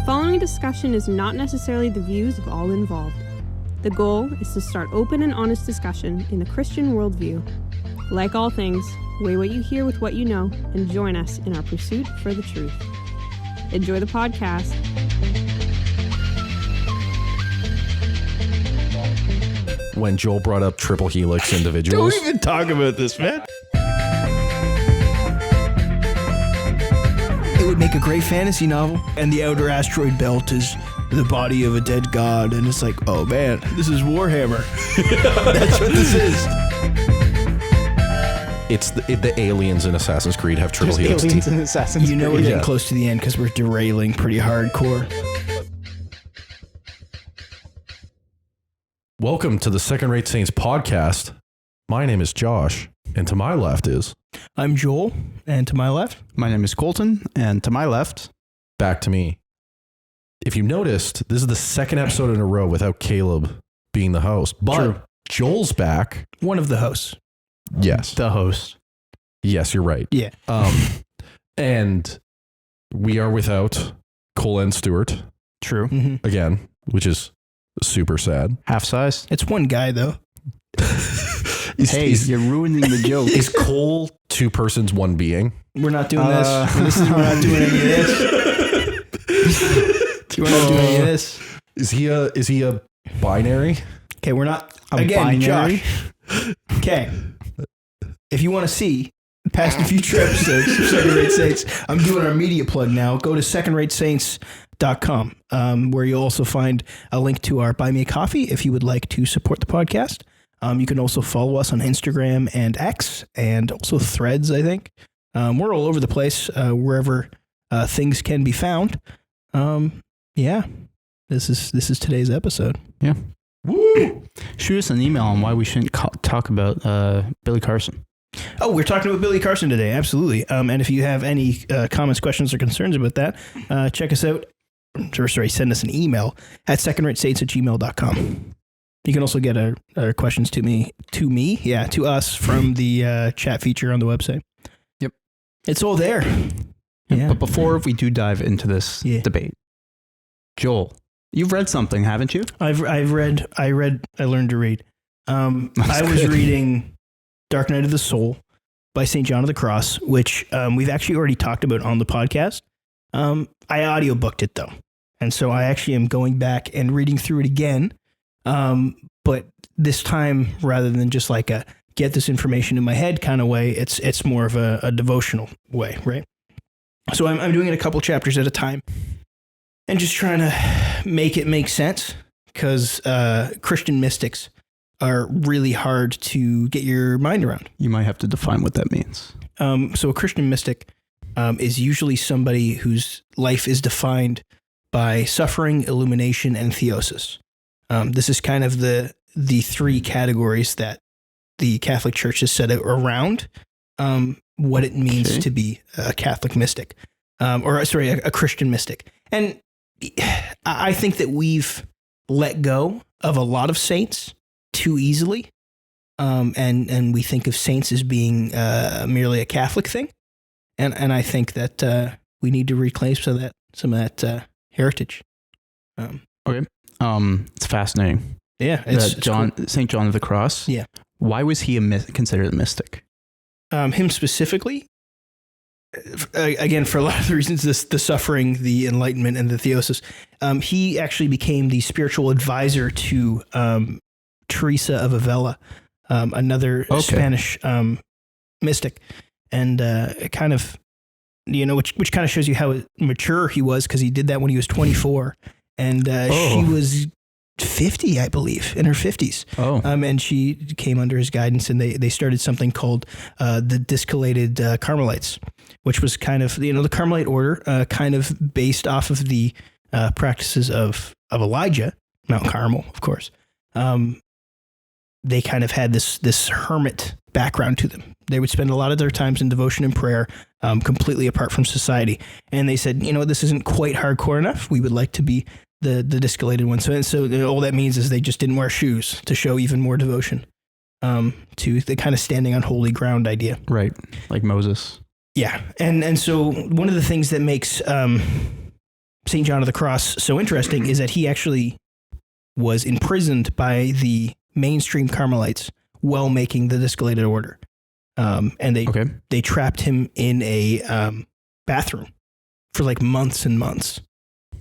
following discussion is not necessarily the views of all involved. The goal is to start open and honest discussion in the Christian worldview. Like all things, weigh what you hear with what you know and join us in our pursuit for the truth. Enjoy the podcast. When Joel brought up triple helix individuals. Don't even talk about this, man. It would make a great fantasy novel. And the outer asteroid belt is the body of a dead god. And it's like, oh man, this is Warhammer. That's what this is. It's the aliens in Assassin's Creed have triple helix Aliens teeth. in Assassin's Creed. You know we're getting close to the end because we're derailing pretty hardcore. Welcome to the Second Rate Saints podcast. My name is Josh, and to my left is... I'm Joel, and to my left? My name is Colton, and to my left... Back to me. If you noticed, this is the second episode in a row without Caleb being the host. But True. Joel's back. One of the hosts. Yes. The host. Yes, you're right. Yeah. And we are without Cole and Stewart True. Mm-hmm. again, which is super sad. Half size. It's one guy, though. You're ruining the joke. Is Cole two persons, one being? We're not doing this. We're not doing any of this. We're not doing any of this. Is he a binary? Okay, we're not. A Again, binary? Josh. Okay. If you want to see past future episodes of Second Rate Saints, I'm doing our media plug now. Go to secondratessaints.com, where you'll also find a link to our Buy Me a Coffee if you would like to support the podcast. You can also follow us on Instagram and X, and also Threads, I think. We're all over the place, wherever things can be found. Yeah, this is today's episode. Yeah. Woo! Shoot us an email on why we shouldn't talk about Billy Carson. Oh, we're talking about Billy Carson today. Absolutely. And if you have any comments, questions, or concerns about that, check us out. Send us an email at secondratessaints@gmail.com. You can also get our questions to us from the chat feature on the website. Yep. It's all there. Yeah. But before we do dive into this debate, Joel, you've read something, haven't you? I learned to read. I was good. reading Dark Night of the Soul by St. John of the Cross, which we've actually already talked about on the podcast. I audiobooked it though. And so I actually am going back and reading through it again. But this time, rather than just like a get this information in my head kind of way, it's more of a devotional way, right? So I'm doing it a couple chapters at a time and just trying to make it make sense, because Christian mystics are really hard to get your mind around. You might have to define what that means. So a Christian mystic is usually somebody whose life is defined by suffering, illumination, and theosis. This is kind of the three categories that the Catholic Church has set out around what it means to be a Catholic mystic, a Christian mystic. And I think that we've let go of a lot of saints too easily, and we think of saints as being merely a Catholic thing, and I think that we need to reclaim some of that heritage. Okay. It's fascinating. Yeah, it's cool. St. John of the Cross. Yeah. Why was he considered a mystic? Him specifically, again, for a lot of the reasons, the suffering, the enlightenment, and the theosis, he actually became the spiritual advisor to Teresa of Avila, another Spanish mystic, and it kind of, which kind of shows you how mature he was, because he did that when he was 24, and she was 50, I believe, in her 50s. And she came under his guidance, and they started something called the Discolated Carmelites, which was kind of, the Carmelite order, kind of based off of the practices of Elijah, Mount Carmel, of course. They kind of had this hermit background to them. They would spend a lot of their times in devotion and prayer, completely apart from society. And they said, this isn't quite hardcore enough. We would like to be the discolated one. So all that means is they just didn't wear shoes to show even more devotion to the kind of standing on holy ground idea. Right. Like Moses. Yeah. And so one of the things that makes St. John of the Cross so interesting is that he actually was imprisoned by the mainstream Carmelites while making the Discolated Order. And they trapped him in a bathroom for like months and months.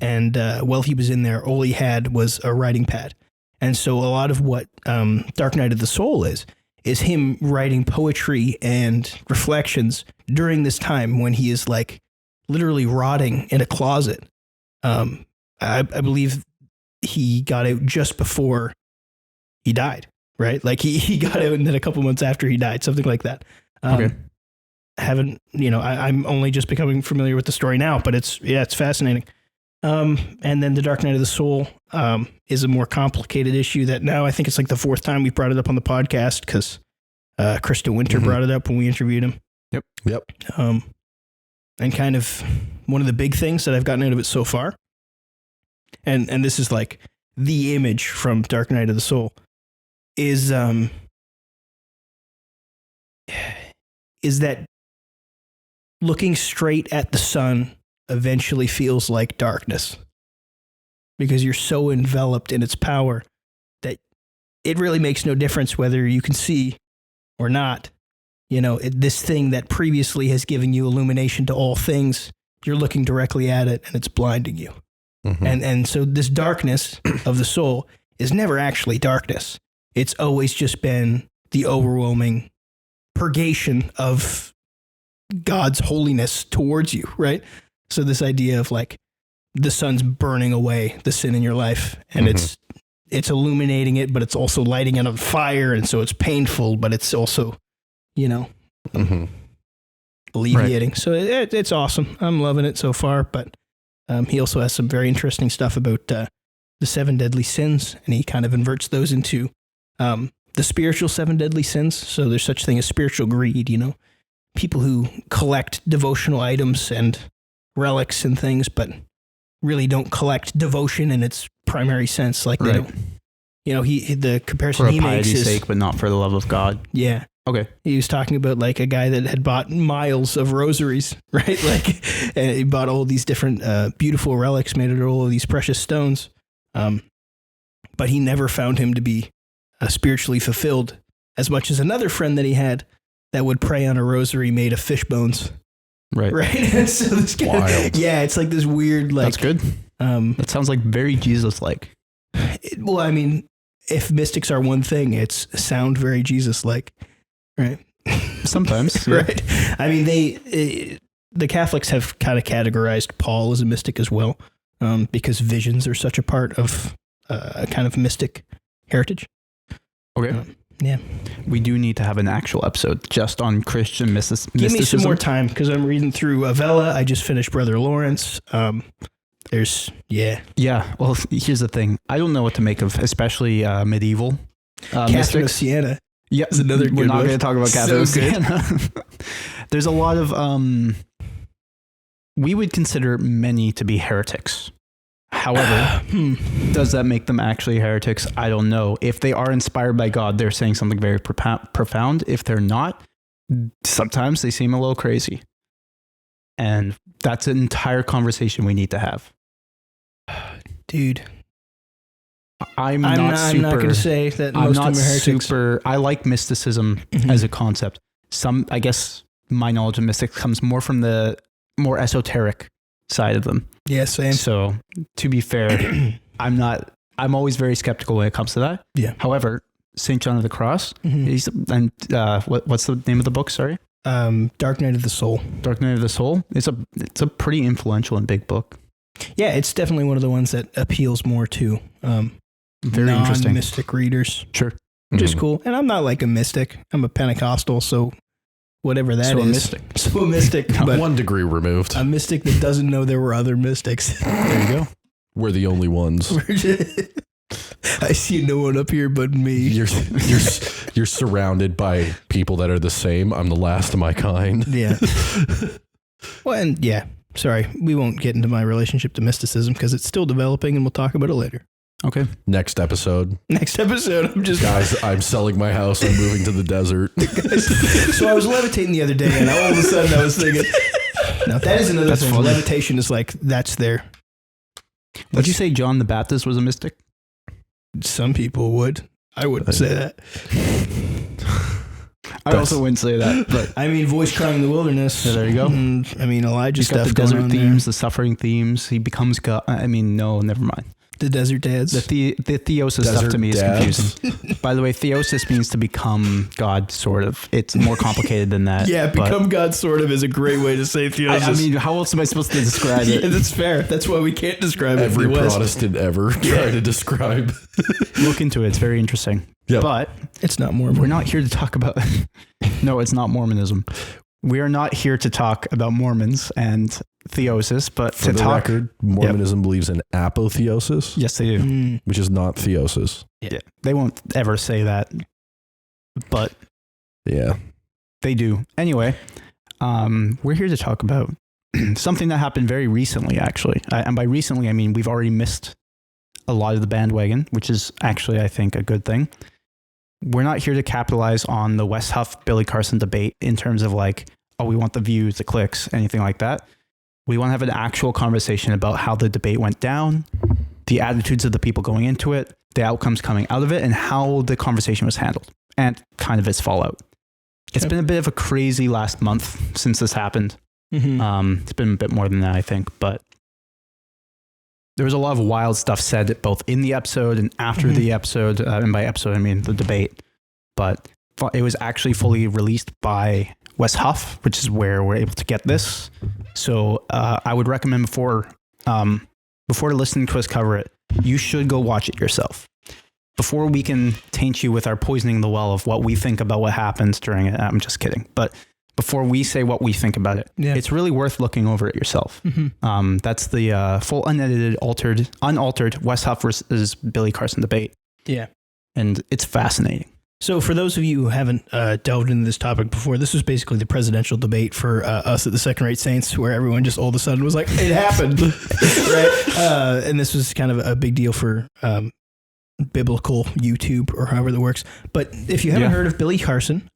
And while he was in there, all he had was a writing pad. And so a lot of what Dark Night of the Soul is him writing poetry and reflections during this time when he is like literally rotting in a closet. I believe he got out just before he died, right? Like he got out and then a couple months after he died, something like that. I'm only just becoming familiar with the story now, but it's fascinating. And then the Dark Night of the Soul is a more complicated issue that now I think it's like the fourth time we've brought it up on the podcast because Krista Winter brought it up when we interviewed him. Yep. And kind of one of the big things that I've gotten out of it so far, and this is like the image from Dark Night of the Soul, is that looking straight at the sun eventually feels like darkness because you're so enveloped in its power that it really makes no difference whether you can see or not. You know, this thing that previously has given you illumination to all things, you're looking directly at it and it's blinding you. And so this darkness of the soul is never actually darkness. It's always just been the overwhelming purgation of God's holiness towards you, right? So this idea of like the sun's burning away the sin in your life and it's illuminating it, but it's also lighting it on fire. And so it's painful, but it's also, alleviating. Right. So it's awesome. I'm loving it so far, but he also has some very interesting stuff about the 7 deadly sins, and he kind of inverts those into the spiritual 7 deadly sins. So there's such a thing as spiritual greed, people who collect devotional items and relics and things, but really don't collect devotion in its primary sense. Like they don't, the comparison he makes is for piety's sake, but not for the love of God. Yeah. Okay. He was talking about like a guy that had bought miles of rosaries, right? Like, and he bought all these different beautiful relics made out of all of these precious stones. But he never found him to be spiritually fulfilled as much as another friend that he had that would pray on a rosary made of fish bones. Right. Right. And so this guy, wild. Yeah, it's like this weird, like. That's good. That sounds like very Jesus-like. Well, I mean, if mystics are one thing, it's sound very Jesus-like. Right. Sometimes. Yeah. Right. I mean, the Catholics have kind of categorized Paul as a mystic as well, because visions are such a part of a kind of mystic heritage. Okay. Yeah. We do need to have an actual episode just on Christian mysticism. Give me some more time because I'm reading through Avella. I just finished Brother Lawrence. Yeah. Well, here's the thing. I don't know what to make of, especially medieval Catherine mystics. of Siena. Yeah, is another good We're not one. going to talk about Catherine of Siena. There's a lot of we would consider many to be heretics. However, does that make them actually heretics? I don't know. If they are inspired by God, they're saying something very profound. If they're not, sometimes they seem a little crazy. And that's an entire conversation we need to have. Dude. I'm not going to say that most of them are heretics. I like mysticism as a concept. I guess my knowledge of mystics comes more from the more esoteric side of them. Yeah, same. So to be fair, I'm always very skeptical when it comes to that. Yeah. However, St. John of the Cross, what's the name of the book? Sorry. Dark Night of the Soul. Dark Night of the Soul. It's a pretty influential and big book. Yeah, it's definitely one of the ones that appeals more to very interesting mystic readers. Sure. Which is cool. And I'm not like a mystic. I'm a Pentecostal, so whatever that is. A mystic. So a mystic. But 1 degree removed. A mystic that doesn't know there were other mystics. There you go. We're the only ones. I see no one up here but me. You're surrounded by people that are the same. I'm the last of my kind. Yeah. Well, and yeah. Sorry, we won't get into my relationship to mysticism because it's still developing, and we'll talk about it later. Okay. Next episode. Guys, I'm selling my house. I'm moving to the desert. So I was levitating the other day, and all of a sudden I was thinking, now that is another thing. Funny. Levitation is like, that's their Would you say John the Baptist was a mystic? Some people would. I wouldn't say that. I also wouldn't say that, but I mean, voice crying in the wilderness. So there you go. I mean, Elijah he's got stuff the going desert on themes, there. the suffering themes. He becomes God. I mean, no, never mind. The desert dads. The theosis stuff to me is confusing. By the way, theosis means to become God, sort of. It's more complicated than that. Yeah, become God sort of is a great way to say theosis. I mean, how else am I supposed to describe it? Yeah, that's fair. That's why we can't describe Every it. Protestant ever try to describe. Look into it. It's very interesting. Yep. But it's not Mormon. We're not here to talk about... No, it's not Mormonism. We are not here to talk about Mormons and theosis, but For the record, Mormonism believes in apotheosis. Yes, they do. Which is not theosis. Yeah. They won't ever say that, but yeah, they do. Anyway, we're here to talk about something that happened very recently, actually. And by recently, I mean we've already missed a lot of the bandwagon, which is actually, I think, a good thing. We're not here to capitalize on the Wes Huff, Billy Carson debate in terms of like, oh, we want the views, the clicks, anything like that. We want to have an actual conversation about how the debate went down, the attitudes of the people going into it, the outcomes coming out of it, and how the conversation was handled, and kind of its fallout. It's been a bit of a crazy last month since this happened. Mm-hmm. It's been a bit more than that, I think, but there was a lot of wild stuff said both in the episode and after the episode, and by episode I mean the debate, but it was actually fully released by Wes Huff, which is where we're able to get this. So I would recommend before listening to us cover it, you should go watch it yourself. Before we can taint you with our poisoning the well of what we think about what happens during it. I'm just kidding. But before we say what we think about it, it's really worth looking over it yourself. Mm-hmm. That's the full unedited, unaltered Wes Huff versus Billy Carson debate. Yeah. And it's fascinating. So for those of you who haven't delved into this topic before, this was basically the presidential debate for us at the Second Rate Saints, where everyone just all of a sudden was like, it happened. Right? And this was kind of a big deal for biblical YouTube or however that works. But if you haven't heard of Billy Carson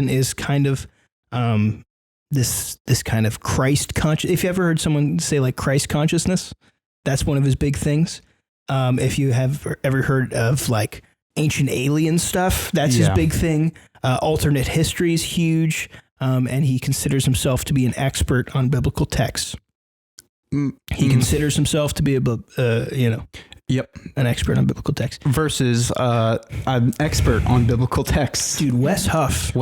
is kind of this kind of Christ conscious. If you ever heard someone say like Christ consciousness, that's one of his big things. If you have ever heard of like ancient alien stuff, that's his big thing. Alternate history is huge. And he considers himself to be an expert on biblical texts. He considers himself to be an expert on biblical texts. Versus an expert on biblical texts. Dude, Wes Huff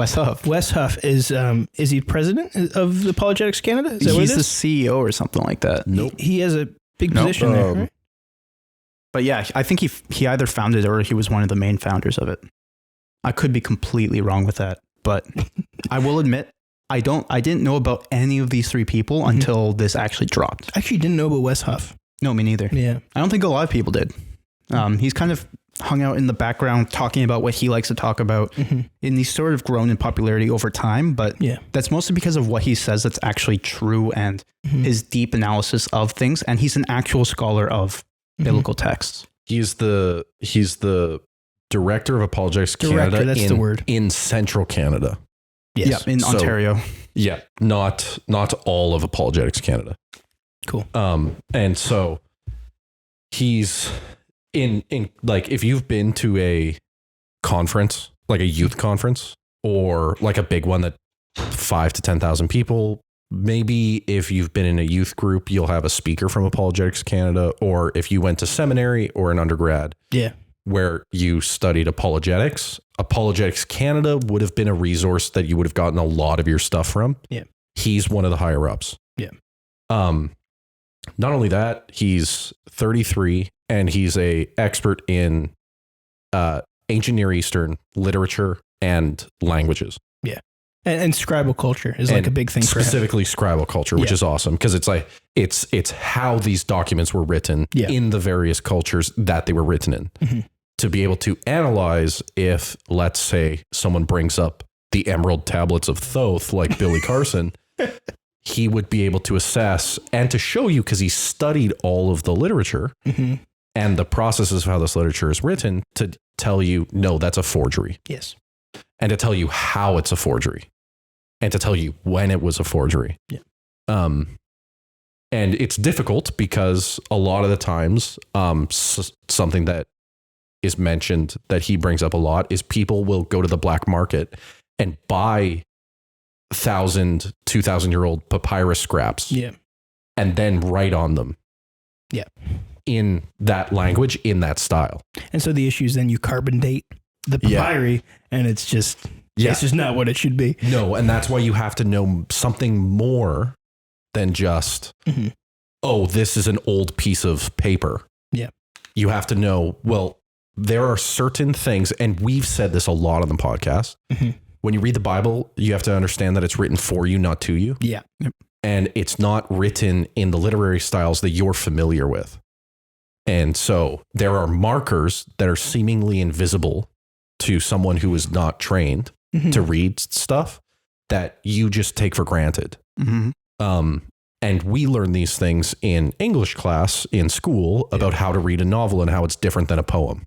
is he president of the Apologetics Canada? Is that He's what it is? the CEO or something like that. Nope. He has a big position there, right? But yeah, I think he either founded or he was one of the main founders of it. I could be completely wrong with that, but I will admit I didn't know about any of these three people until this actually dropped. I actually didn't know about Wes Huff. No, me neither. Yeah. I don't think a lot of people did. He's kind of hung out in the background talking about what he likes to talk about, and he's sort of grown in popularity over time, but that's mostly because of what he says that's actually true and his deep analysis of things, and he's an actual scholar of biblical texts. He's the director of Apologetics Canada. That's the word. In central Canada. Yes. Yeah, in Ontario. Yeah, not all of Apologetics Canada. Cool. And so he's in like, if you've been to a conference, like a youth conference or like a big one that 5,000 to 10,000 people, maybe if you've been in a youth group, you'll have a speaker from Apologetics Canada, or if you went to seminary or an undergrad where you studied apologetics, Apologetics Canada would have been a resource that you would have gotten a lot of your stuff from. Yeah. He's one of the higher ups. Yeah. Not only that, he's 33 and he's a expert in ancient Near Eastern literature and languages. Yeah. And scribal culture is like a big thing for him. Specifically scribal culture, which is awesome because it's like it's how these documents were written in the various cultures that they were written in. To be able to analyze if, let's say, someone brings up the Emerald Tablets of Thoth like Billy Carson, he would be able to assess and to show you, because he studied all of the literature and the processes of how this literature is written, to tell you, no, that's a forgery. Yes. And to tell you how it's a forgery. And to tell you when it was a forgery. Yeah. And it's difficult because a lot of the times, something that is mentioned that he brings up a lot is people will go to the black market and buy 1,000, 2,000-year-old papyrus scraps. Yeah. And then write on them. Yeah. In that language, in that style. And so the issue is then you carbon date the papyri, and it's just not what it should be. No, and that's why you have to know something more than just, oh, this is an old piece of paper. Yeah. You have to know, well, there are certain things, and we've said this a lot on the podcast. When you read the Bible, you have to understand that it's written for you, not to you. Yeah. And it's not written in the literary styles that you're familiar with. And so there are markers that are seemingly invisible to someone who is not trained to read stuff that you just take for granted. And we learn these things in English class in school about how to read a novel and how it's different than a poem.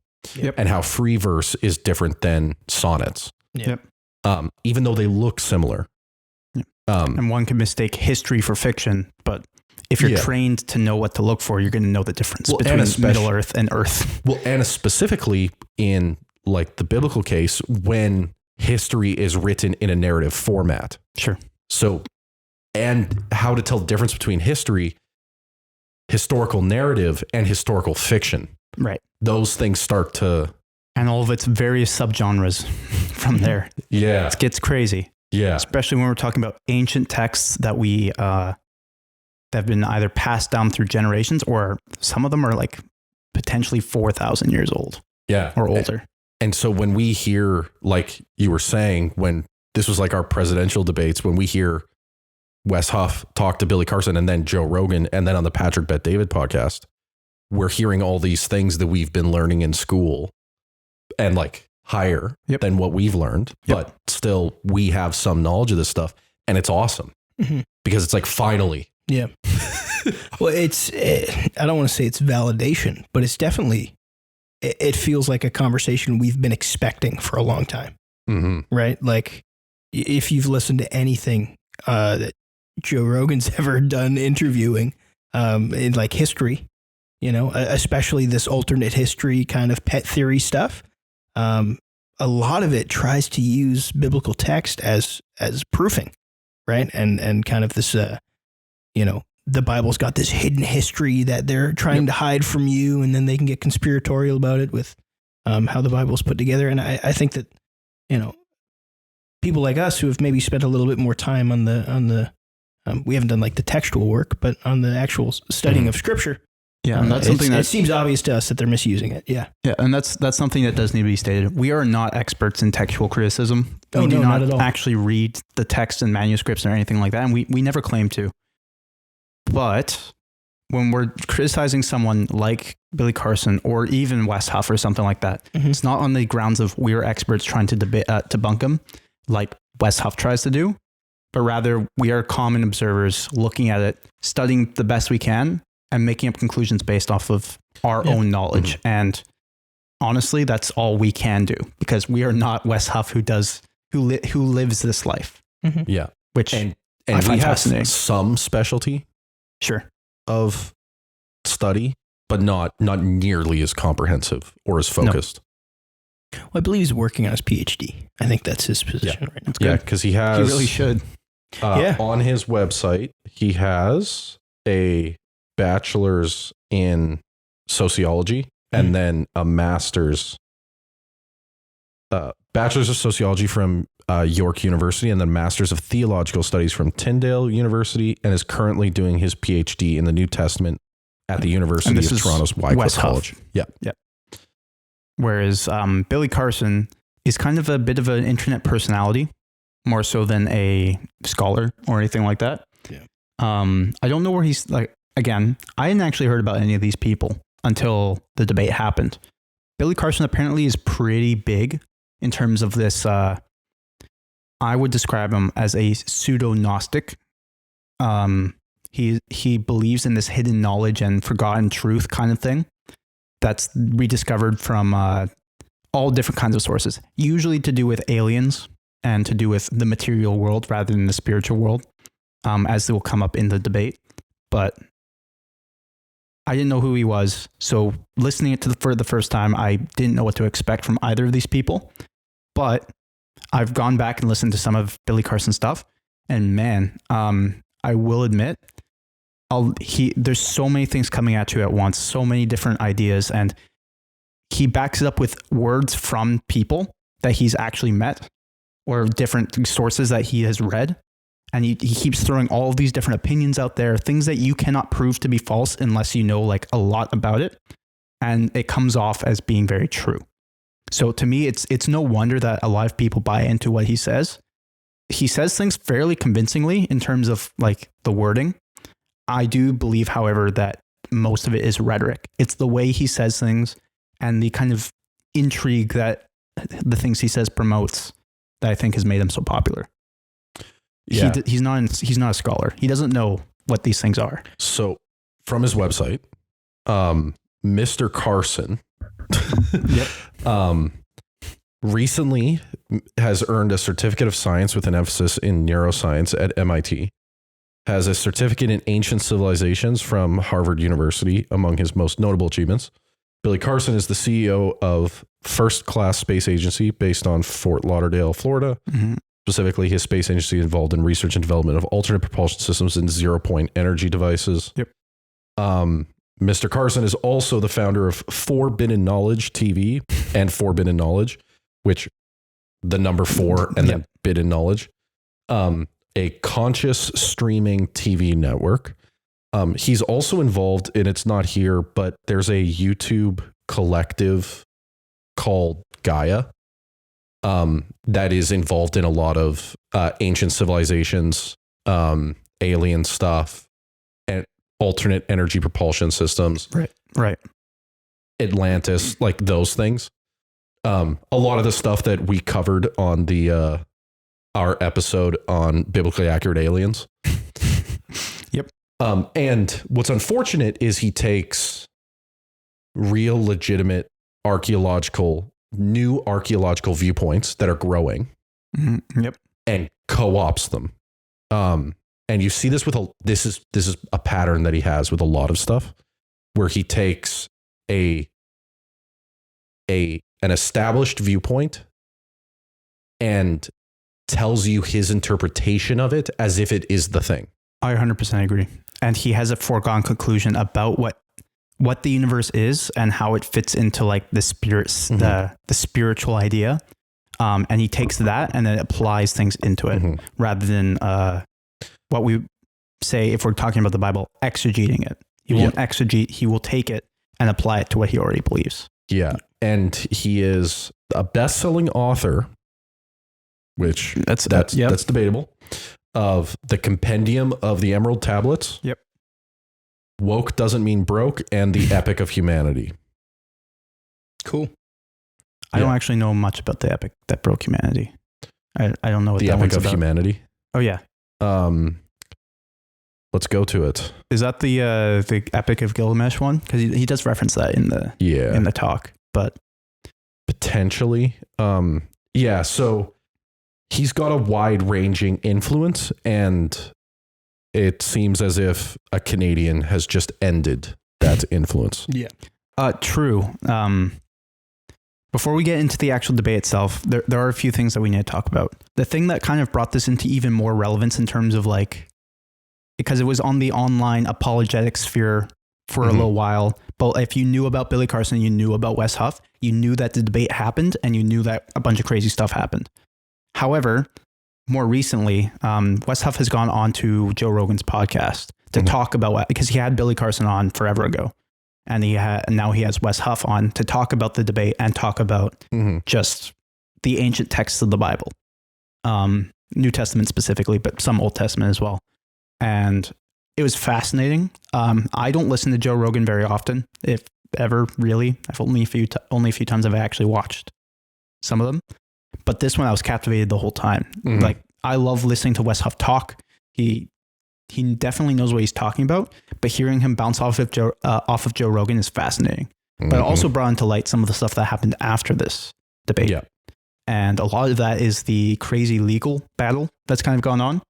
And how free verse is different than sonnets. Even though they look similar. And one can mistake history for fiction, but if you're trained to know what to look for, you're going to know the difference between Middle Earth and Earth. Well, and specifically in like the biblical case, when history is written in a narrative format. Sure. So, and how to tell the difference between historical narrative and historical fiction. Right. Those things start to... And all of its various subgenres from there. Yeah. It gets crazy. Yeah. Especially when we're talking about ancient texts that that have been either passed down through generations, or some of them are like potentially 4,000 years old. Yeah. Or older. And so when we hear, like you were saying, when this was like our presidential debates, when we hear Wes Huff talk to Billy Carson and then Joe Rogan, and then on the Patrick Bet David podcast, we're hearing all these things that we've been learning in school and like higher than what we've learned, but still we have some knowledge of this stuff, and it's awesome because it's like, finally. Yeah. Well, I don't want to say it's validation, but it's definitely, it feels like a conversation we've been expecting for a long time, right? Like if you've listened to anything that Joe Rogan's ever done interviewing in like history, you know, especially this alternate history kind of pet theory stuff, a lot of it tries to use biblical text as proofing, right? And kind of this, you know, the Bible's got this hidden history that they're trying to hide from you, and then they can get conspiratorial about it with how the Bible's put together. And I think that, you know, people like us who have maybe spent a little bit more time on the we haven't done like the textual work, but on the actual studying of Scripture. Yeah, and that's something that it seems obvious to us that they're misusing it. Yeah, and that's something that does need to be stated. We are not experts in textual criticism. We do not at all actually read the text and manuscripts or anything like that, and we never claim to. But when we're criticizing someone like Billy Carson or even Wes Huff or something like that, it's not on the grounds of we're experts trying to debunk them, like Wes Huff tries to do, but rather we are common observers looking at it, studying the best we can, and making up conclusions based off of our own knowledge. And honestly, that's all we can do, because we are not Wes Huff who lives this life. Yeah. Which and I find we have fascinating. Some specialty of study, but not nearly as comprehensive or as focused. No. Well, I believe he's working on his PhD. I think that's his position right now. Yeah, because he really should. On his website, he has a bachelor's in sociology and then a master's, bachelor's of sociology from York University, and then master's of theological studies from Tyndale University, and is currently doing his PhD in the New Testament at the University of Toronto's Wycliffe College. Yeah. Whereas Billy Carson is kind of a bit of an internet personality, more so than a scholar or anything like that. Yeah. I don't know where he's like. Again, I hadn't actually heard about any of these people until the debate happened. Billy Carson apparently is pretty big in terms of this. I would describe him as a pseudo-Gnostic. He believes in this hidden knowledge and forgotten truth kind of thing that's rediscovered from all different kinds of sources, usually to do with aliens and to do with the material world rather than the spiritual world, as it will come up in the debate. but I didn't know who he was. So listening it for the first time, I didn't know what to expect from either of these people. But I've gone back and listened to some of Billy Carson's stuff, and man, I will admit, there's so many things coming at you at once, so many different ideas, and he backs it up with words from people that he's actually met or different sources that he has read. And he keeps throwing all of these different opinions out there, things that you cannot prove to be false unless you know like a lot about it. And it comes off as being very true. So to me, it's no wonder that a lot of people buy into what he says. He says things fairly convincingly in terms of like the wording. I do believe, however, that most of it is rhetoric. It's the way he says things and the kind of intrigue that the things he says promotes that I think has made him so popular. Yeah. He's not a scholar. He doesn't know what these things are. So from his website, Mr. Carson recently has earned a certificate of science with an emphasis in neuroscience at MIT, has a certificate in ancient civilizations from Harvard University. Among his most notable achievements, Billy Carson is the CEO of First Class Space Agency based on Fort Lauderdale, Florida. Mm-hmm. Specifically, his space agency involved in research and development of alternate propulsion systems and zero-point energy devices. Yep. Mr. Carson is also the founder of Forbidden Knowledge TV and Forbidden Knowledge, which the number 4 and then Bidden Knowledge, a conscious streaming TV network. He's also involved, and it's not here, but there's a YouTube collective called Gaia. That is involved in a lot of ancient civilizations, alien stuff, and alternate energy propulsion systems. Right. Atlantis, like those things. A lot of the stuff that we covered on the our episode on biblically accurate aliens. Yep. And what's unfortunate is he takes real, legitimate new archaeological viewpoints that are growing, Yep, and co-ops them. And you see this with this is a pattern that he has with a lot of stuff, where he takes an established viewpoint and tells you his interpretation of it as if it is the thing. I 100% agree. And he has a foregone conclusion about what the universe is and how it fits into like the spiritual idea. And he takes that and then applies things into it rather than what we say, if we're talking about the Bible, exegeting it. He won't exegete. He will take it and apply it to what he already believes. Yeah. And he is a best-selling author, which that's debatable, of the Compendium of the Emerald Tablets. Yep. Woke Doesn't Mean Broke, and the Epic of Humanity. Cool. I don't actually know much about the epic that broke humanity. I don't know what the that Epic one's of about. Humanity. Oh yeah. Let's go to it. Is that the Epic of Gilgamesh one? Because he does reference that in the talk, but potentially. Yeah. So he's got a wide-ranging influence, and it seems as if a Canadian has just ended that influence. Yeah. True. Before we get into the actual debate itself, there are a few things that we need to talk about. The thing that kind of brought this into even more relevance in terms of like, because it was on the online apologetic sphere for a little while, but if you knew about Billy Carson, you knew about Wes Huff, you knew that the debate happened, and you knew that a bunch of crazy stuff happened. However, more recently, Wes Huff has gone on to Joe Rogan's podcast to talk about, because he had Billy Carson on forever ago. And now he has Wes Huff on to talk about the debate and talk about just the ancient texts of the Bible, New Testament specifically, but some Old Testament as well. And it was fascinating. I don't listen to Joe Rogan very often, if ever, really. I've only a few times I've actually watched some of them. But this one I was captivated the whole time. Like, I love listening to Wes Huff talk. He definitely knows what he's talking about, but hearing him bounce off of Joe Rogan is fascinating. But it also brought into light some of the stuff that happened after this debate. Yeah. And a lot of that is the crazy legal battle that's kind of gone on.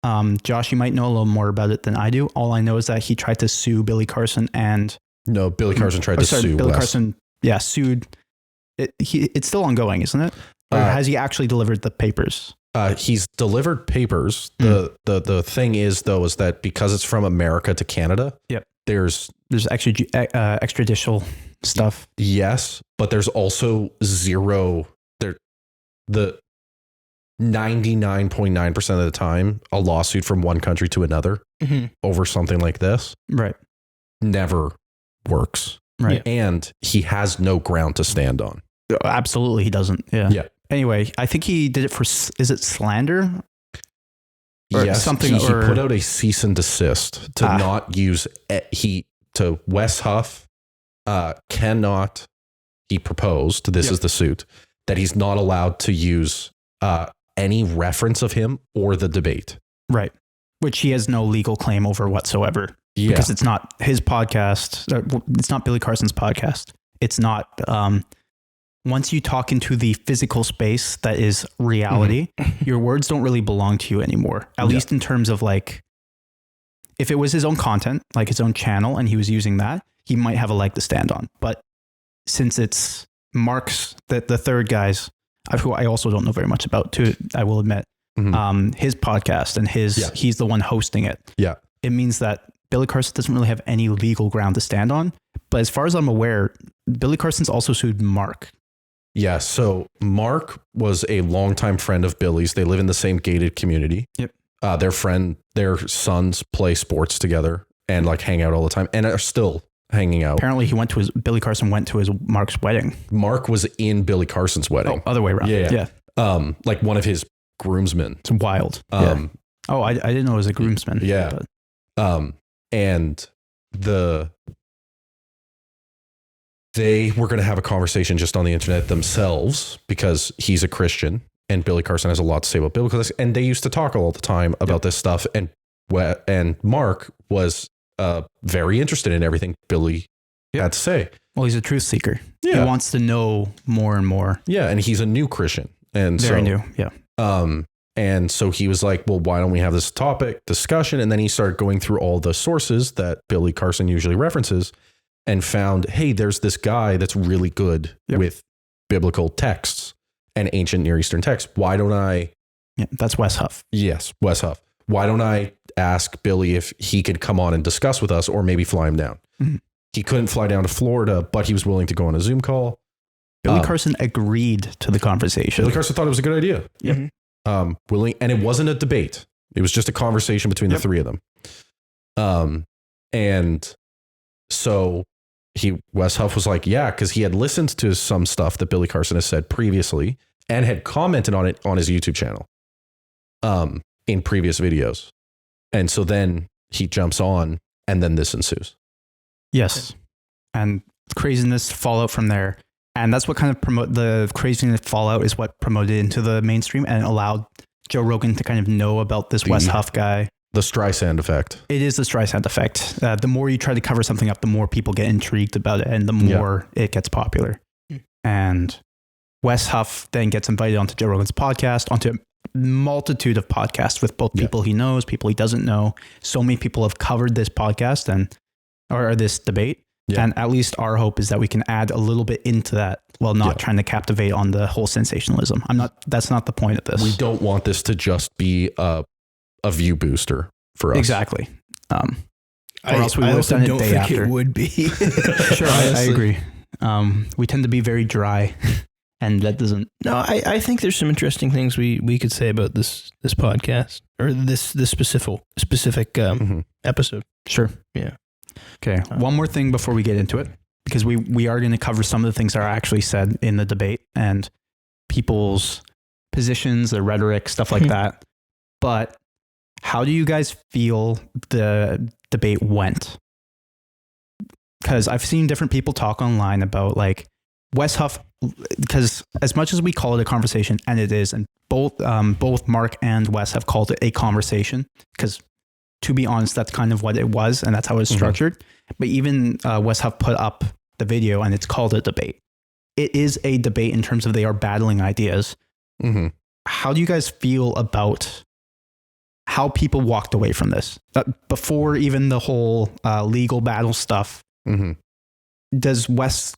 Josh, you might know a little more about it than I do. All I know is that he tried to sue Billy Carson and... No, Billy Carson tried to sue Billy Wes. Carson, sued. It's still ongoing, isn't it? Or has he actually delivered the papers? He's delivered papers. The thing is, though, is that because it's from America to Canada, there's extrajudicial stuff. Yes, but there's also zero. The 99.9% of the time, a lawsuit from one country to another over something like this, right, never works. Right, and he has no ground to stand on. Absolutely, he doesn't. Yeah. Anyway, I think he did it for, is it slander? Or yes, something. He put out a cease and desist to not use to Wes Huff. Cannot. He proposed. This is the suit that he's not allowed to use any reference of him or the debate. Right, which he has no legal claim over whatsoever. Yeah. Because it's not his podcast. It's not Billy Carson's podcast. It's not. Once you talk into the physical space that is reality, your words don't really belong to you anymore. At least in terms of like, if it was his own content, like his own channel, and he was using that, he might have a leg to stand on. But since it's Mark's, the third guy's, who I also don't know very much about, too, I will admit, his podcast and he's the one hosting it. Yeah. It means that Billy Carson doesn't really have any legal ground to stand on. But as far as I'm aware, Billy Carson's also sued Mark. Yeah. So Mark was a longtime friend of Billy's. They live in the same gated community. Yep. Their sons play sports together and like hang out all the time and are still hanging out. Apparently Billy Carson went to his Mark's wedding. Mark was in Billy Carson's wedding. Oh, other way around. Yeah. Like one of his groomsmen. It's wild. I didn't know it was a groomsman. Yeah. But. And they were going to have a conversation just on the internet themselves because he's a Christian and Billy Carson has a lot to say about Billy Carson. And they used to talk all the time about this stuff. And Mark was very interested in everything Billy had to say. Well, he's a truth seeker. Yeah. He wants to know more and more. Yeah. And he's a new Christian. And very new. Yeah. And so he was like, well, why don't we have this topic discussion? And then he started going through all the sources that Billy Carson usually references and found, hey, there's this guy that's really good with biblical texts and ancient Near Eastern texts. Why don't I? Yeah, that's Wes Huff. Yes, Wes Huff. Why don't I ask Billy if he could come on and discuss with us or maybe fly him down? Mm-hmm. He couldn't fly down to Florida, but he was willing to go on a Zoom call. Billy Carson agreed to the conversation. Billy Carson thought it was a good idea. Yep. Mm-hmm. Willing, and it wasn't a debate. It was just a conversation between the three of them. And so Wes Huff was like, yeah, because he had listened to some stuff that Billy Carson has said previously and had commented on it on his YouTube channel in previous videos. And so then he jumps on and then this ensues. Yes. And craziness fallout from there. And that's what kind of the craziness fallout is what promoted into the mainstream and allowed Joe Rogan to kind of know about this Wes Huff guy. The Streisand effect. It is the Streisand effect. The more you try to cover something up, the more people get intrigued about it and the more it gets popular. And Wes Huff then gets invited onto Joe Rogan's podcast, onto a multitude of podcasts with both people he knows, people he doesn't know. So many people have covered this podcast or this debate. Yeah. And at least our hope is that we can add a little bit into that while not trying to captivate on the whole sensationalism. That's not the point of this. We don't want this to just be a view booster for us. Exactly. Or else we I would have also done it don't day think after. it would be. Sure, I agree. We tend to be very dry and that doesn't. No, I think there's some interesting things we could say about this podcast or this specific episode. Sure. Yeah. Okay. One more thing before we get into it, because we are going to cover some of the things that are actually said in the debate and people's positions, their rhetoric, stuff like that. But how do you guys feel the debate went? Because I've seen different people talk online about like Wes Huff, because as much as we call it a conversation, and it is, and both Mark and Wes have called it a conversation, because to be honest, that's kind of what it was, and that's how it's structured. But even Wes Huff put up the video, and it's called a debate. It is a debate in terms of they are battling ideas. How do you guys feel about how people walked away from this before even the whole legal battle stuff. Mm-hmm. Does Wes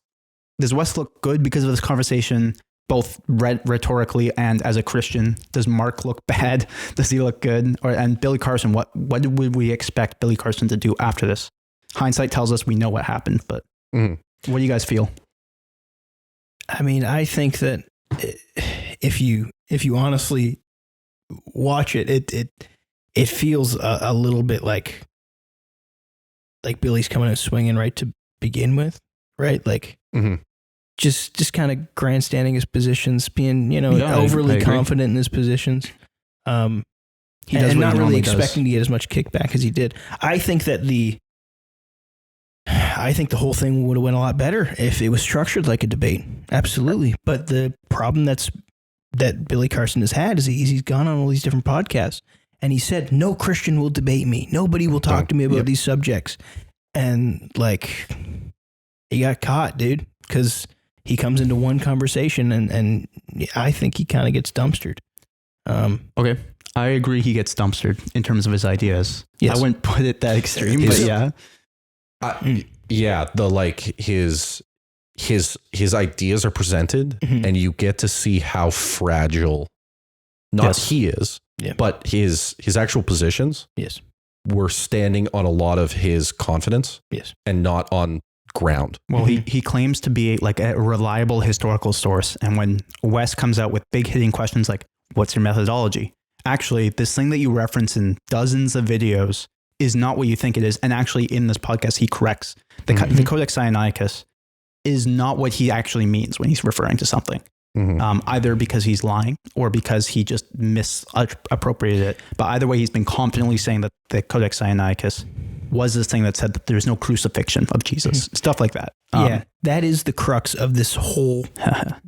look good because of this conversation, both rhetorically and as a Christian? Does Mark look bad? Does he look good? And Billy Carson, what would we expect Billy Carson to do after this? Hindsight tells us we know what happened, but what do you guys feel? I mean, I think that if you honestly watch it feels a little bit like Billy's coming out swinging right to begin with, right? Like just kind of grandstanding his positions, being overly confident in his positions. He does, and not really expecting to get as much kickback as he did. I think the whole thing would have went a lot better if it was structured like a debate. Absolutely. But the problem that Billy Carson has had is he's gone on all these different podcasts and he said, no Christian will debate me. Nobody will talk to me about these subjects. And like, he got caught, dude, because he comes into one conversation and I think he kind of gets dumpstered. Okay. I agree he gets dumpstered in terms of his ideas. Yes. I wouldn't put it that extreme, but yeah. His ideas are presented and you get to see how fragile he is, but his actual positions were standing on a lot of his confidence and not on ground. Well, he claims to be like a reliable historical source. And when Wes comes out with big hitting questions like, what's your methodology? Actually, this thing that you reference in dozens of videos is not what you think it is. And actually in this podcast, he corrects the Codex Sinaiticus is not what he actually means when he's referring to something. Either because he's lying or because he just misappropriated it. But either way, he's been confidently saying that the Codex Sinaiticus was this thing that said that there's no crucifixion of Jesus, stuff like that. That is the crux of this whole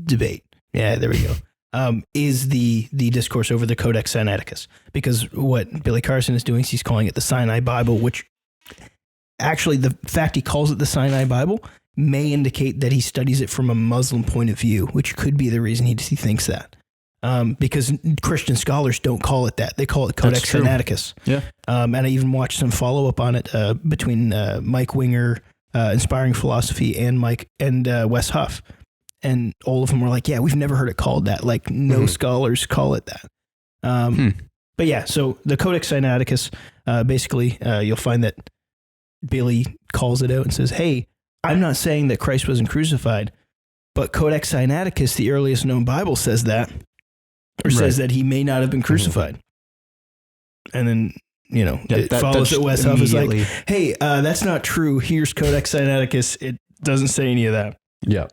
debate. Yeah, there we go. Is the discourse over the Codex Sinaiticus. Because what Billy Carson is doing is he's calling it the Sinai Bible, which actually the fact he calls it the Sinai Bible may indicate that he studies it from a Muslim point of view, which could be the reason he thinks that. Because Christian scholars don't call it that. They call it Codex Sinaiticus. Yeah. And I even watched some follow-up on it between Mike Winger, Inspiring Philosophy, and Wes Huff. And all of them were like, yeah, we've never heard it called that. Like, no scholars call it that. But yeah, so the Codex Sinaiticus, basically, you'll find that Billy calls it out and says, hey, I'm not saying that Christ wasn't crucified, but Codex Sinaiticus, the earliest known Bible, says that, or says that he may not have been crucified. And then, it follows that Wes Huff is like, hey, that's not true. Here's Codex Sinaiticus. It doesn't say any of that. Yeah.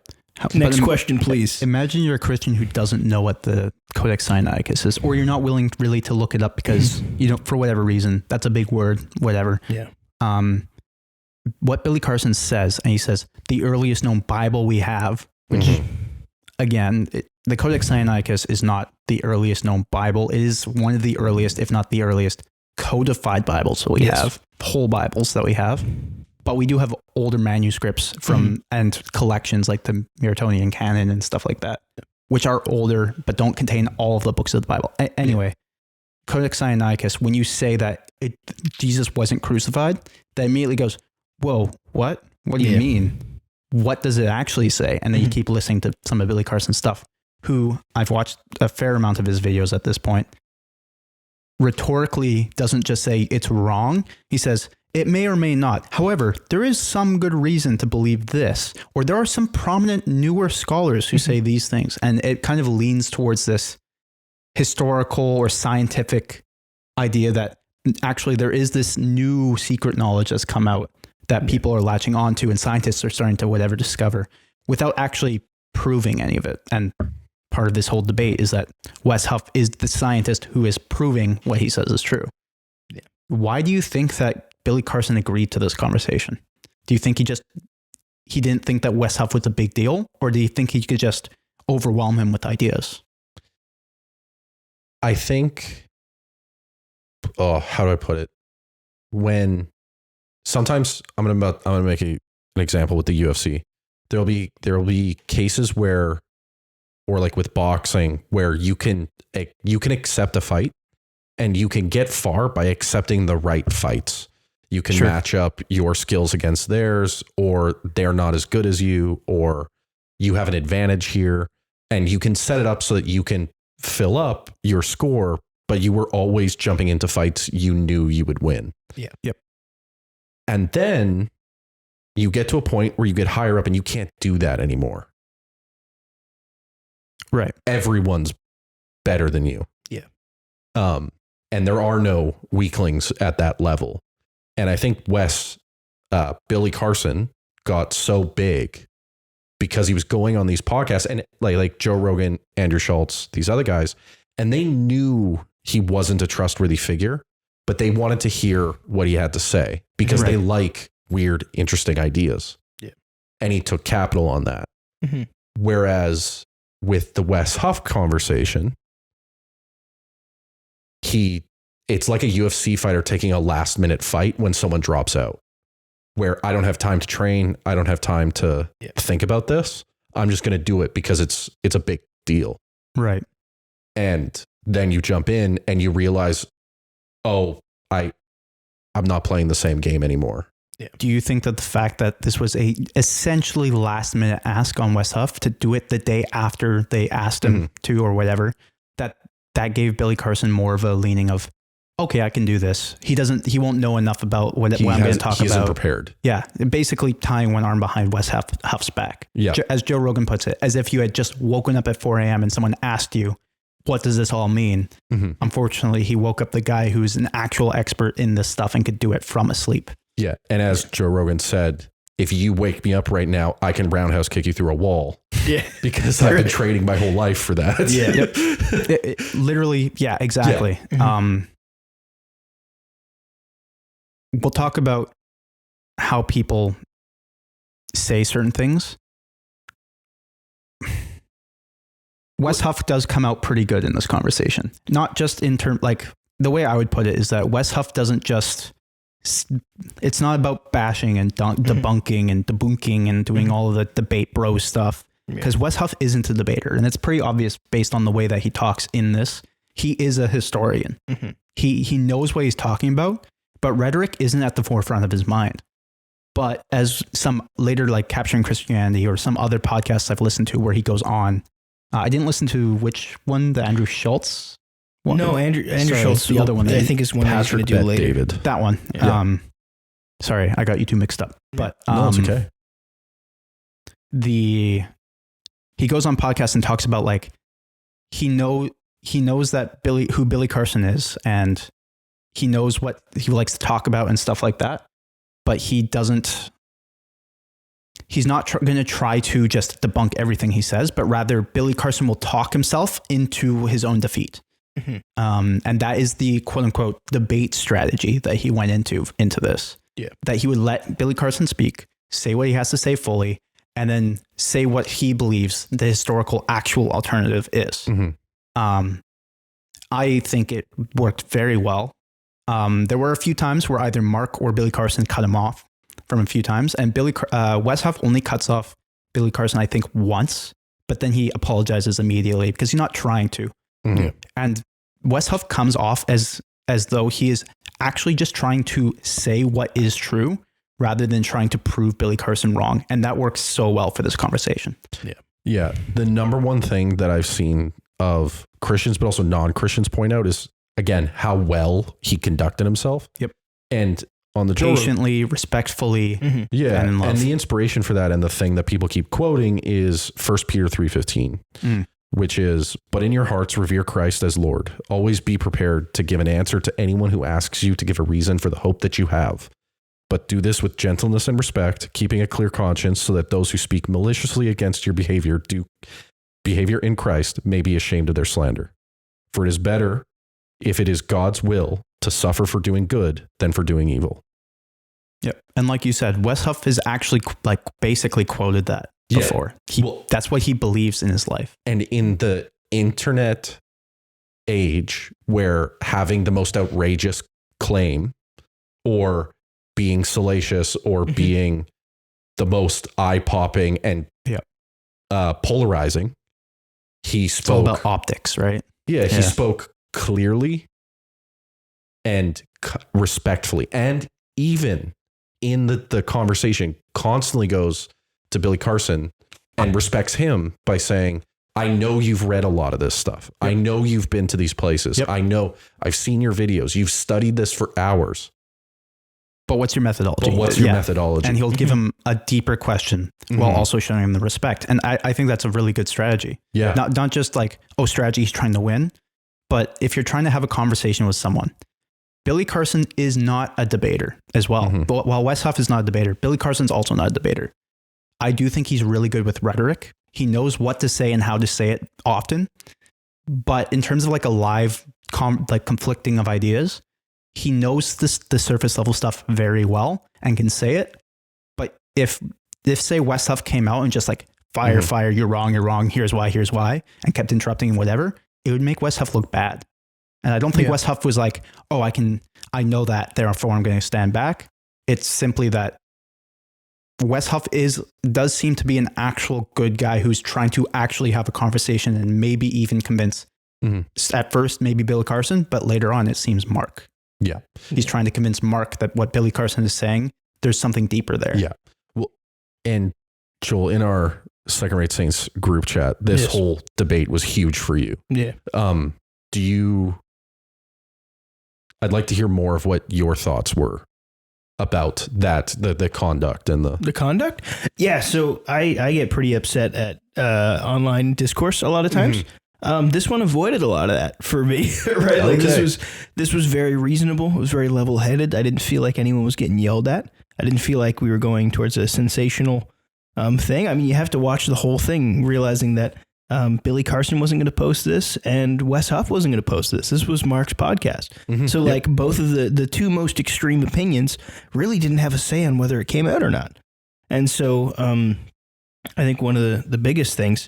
Next question, please. Imagine you're a Christian who doesn't know what the Codex Sinaiticus is, or you're not willing really to look it up because, for whatever reason, that's a big word, whatever. Yeah. What Billy Carson says, and he says, the earliest known Bible we have, which, again, the Codex Sinaiticus is not the earliest known Bible. It is one of the earliest, if not the earliest, codified Bibles that we have, whole Bibles that we have. But we do have older manuscripts from and collections like the Miratonian canon and stuff like that, which are older but don't contain all of the books of the Bible. Anyway, Codex Sinaiticus, when you say that Jesus wasn't crucified, that immediately goes, whoa, what? What do you mean? What does it actually say? And then you keep listening to some of Billy Carson's stuff, who I've watched a fair amount of his videos at this point. Rhetorically doesn't just say it's wrong. He says, it may or may not. However, there is some good reason to believe this, or there are some prominent newer scholars who say these things. And it kind of leans towards this historical or scientific idea that actually there is this new secret knowledge that's come out that people are latching onto and scientists are starting to discover without actually proving any of it. And part of this whole debate is that Wes Huff is the scientist who is proving what he says is true. Yeah. Why do you think that Billy Carson agreed to this conversation? Do you think he didn't think that Wes Huff was a big deal, or do you think he could just overwhelm him with ideas? I think, how do I put it? When sometimes I'm gonna make an example with the UFC. There will be cases where, or like with boxing, where you can accept a fight and you can get far by accepting the right fights. You can match up your skills against theirs, or they're not as good as you, or you have an advantage here, and you can set it up so that you can fill up your score, but you were always jumping into fights you knew you would win. Yeah. Yep. And then you get to a point where you get higher up and you can't do that anymore. Right. Everyone's better than you. Yeah. And there are no weaklings at that level. And I think Billy Carson got so big because he was going on these podcasts and like Joe Rogan, Andrew Schultz, these other guys, and they knew he wasn't a trustworthy figure, but they wanted to hear what he had to say because they like weird, interesting ideas. Yeah. And he took capital on that. Mm-hmm. Whereas with the Wes Huff conversation, it's like a UFC fighter taking a last minute fight when someone drops out, where I don't have time to train. I don't have time to think about this. I'm just going to do it because it's a big deal. Right. And then you jump in and you realize, oh, I'm not playing the same game anymore. Yeah. Do you think that the fact that this was a essentially last minute ask on Wes Huff to do it the day after they asked him to, or whatever, that gave Billy Carson more of a leaning of, okay, I can do this. He won't know enough about what I'm going to talk about. He isn't prepared. Yeah. Basically tying one arm behind Wes Huff's back. Yeah. As Joe Rogan puts it, as if you had just woken up at 4 a.m. and someone asked you, what does this all mean? Mm-hmm. Unfortunately, he woke up the guy who's an actual expert in this stuff and could do it from asleep. Yeah. And as Joe Rogan said, if you wake me up right now, I can roundhouse kick you through a wall. Yeah. Because I've been training my whole life for that. Yeah. Yep. Literally. Yeah, exactly. Yeah. Mm-hmm. We'll talk about how people say certain things. Wes Huff does come out pretty good in this conversation. Not just in terms, like the way I would put it is that Wes Huff doesn't just, it's not about bashing and debunking and debunking and doing all of the debate bro stuff. Because Wes Huff isn't a debater. And it's pretty obvious based on the way that he talks in this. He is a historian. Mm-hmm. He knows what he's talking about, but rhetoric isn't at the forefront of his mind. But as some later, like Capturing Christianity or some other podcasts I've listened to where he goes on, I didn't listen to which one, the Andrew Schultz one? No, Andrew Schultz, the other one I think is one I was going to do later. David. That one. Yeah. Sorry, I got you two mixed up. But no, it's okay. He goes on podcasts and talks about like he knows that who Billy Carson is, and he knows what he likes to talk about and stuff like that. But he's not going to try to just debunk everything he says, but rather Billy Carson will talk himself into his own defeat. Mm-hmm. And that is the quote unquote debate strategy that he went into this. Yeah. That he would let Billy Carson speak, say what he has to say fully, and then say what he believes the historical actual alternative is. Mm-hmm. I think it worked very well. There were a few times where either Mark or Billy Carson cut him off from a few times, and Wes Huff only cuts off Billy Carson, I think, once, but then he apologizes immediately because he's not trying to. Mm-hmm. And Wes Huff comes off as though he is actually just trying to say what is true rather than trying to prove Billy Carson wrong. And that works so well for this conversation. Yeah. Yeah. The number one thing that I've seen of Christians, but also non-Christians point out is, again, how well he conducted himself. Yep. And on the patiently, respectfully. Mm-hmm. Yeah. And the inspiration for that and the thing that people keep quoting is 1 Peter 3:15, which is, but in your hearts, revere Christ as Lord. Always be prepared to give an answer to anyone who asks you to give a reason for the hope that you have. But do this with gentleness and respect, keeping a clear conscience so that those who speak maliciously against your behavior in Christ may be ashamed of their slander. For it is better, if it is God's will, to suffer for doing good than for doing evil. Yep. And like you said, Wes Huff has actually like basically quoted that before. That's what he believes in his life. And in the internet age where having the most outrageous claim or being salacious or being the most eye-popping and polarizing, he spoke... It's all about optics, right? Yeah, he spoke clearly and respectfully, and even in the conversation, constantly goes to Billy Carson and respects him by saying, I know you've read a lot of this stuff. Yep. I know you've been to these places. Yep. I know I've seen your videos. You've studied this for hours. But what's your methodology? Methodology? And he'll give him a deeper question while also showing him the respect. And I think that's a really good strategy. Yeah. Not just like, strategy, he's trying to win. But if you're trying to have a conversation with someone, Billy Carson is not a debater as well. But while Wes Huff is not a debater, Billy Carson's also not a debater. I do think he's really good with rhetoric. He knows what to say and how to say it often. But in terms of like a live, conflicting of ideas, he knows the surface level stuff very well and can say it. But if say Wes Huff came out and just like, fire, you're wrong, here's why, and kept interrupting and whatever, it would make Wes Huff look bad. And I don't think Wes Huff was like, I know that, therefore I'm going to stand back. It's simply that Wes Huff does seem to be an actual good guy who's trying to actually have a conversation and maybe even convince, at first, maybe Billy Carson, but later on, it seems Mark. Yeah. He's trying to convince Mark that what Billy Carson is saying, there's something deeper there. Yeah. Well, and Joel, in our Second Rate Saints group chat, this whole debate was huge for you. Yeah. I'd like to hear more of what your thoughts were about that, the conduct and the conduct. Yeah. So I get pretty upset at online discourse a lot of times. This one avoided a lot of that for me, right? Like this was very reasonable. It was very level headed. I didn't feel like anyone was getting yelled at. I didn't feel like we were going towards a sensational thing. I mean, you have to watch the whole thing, realizing that Billy Carson wasn't going to post this and Wes Huff wasn't going to post this. This was Mark's podcast. So like both of the two most extreme opinions really didn't have a say on whether it came out or not. And so I think one of the biggest things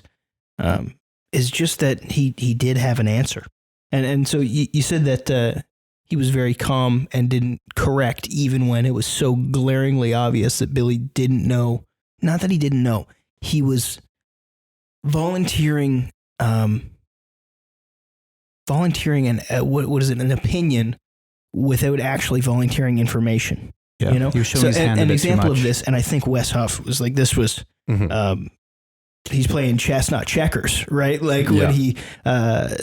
is just that he did have an answer. And so you said that he was very calm and didn't correct even when it was so glaringly obvious that Billy didn't know. Not that he didn't know. He was volunteering and what is it? An opinion without actually volunteering information. Yeah. You know, so an example of this, and I think Wes Huff was like, this was, he's playing chess, not checkers, right? Like when he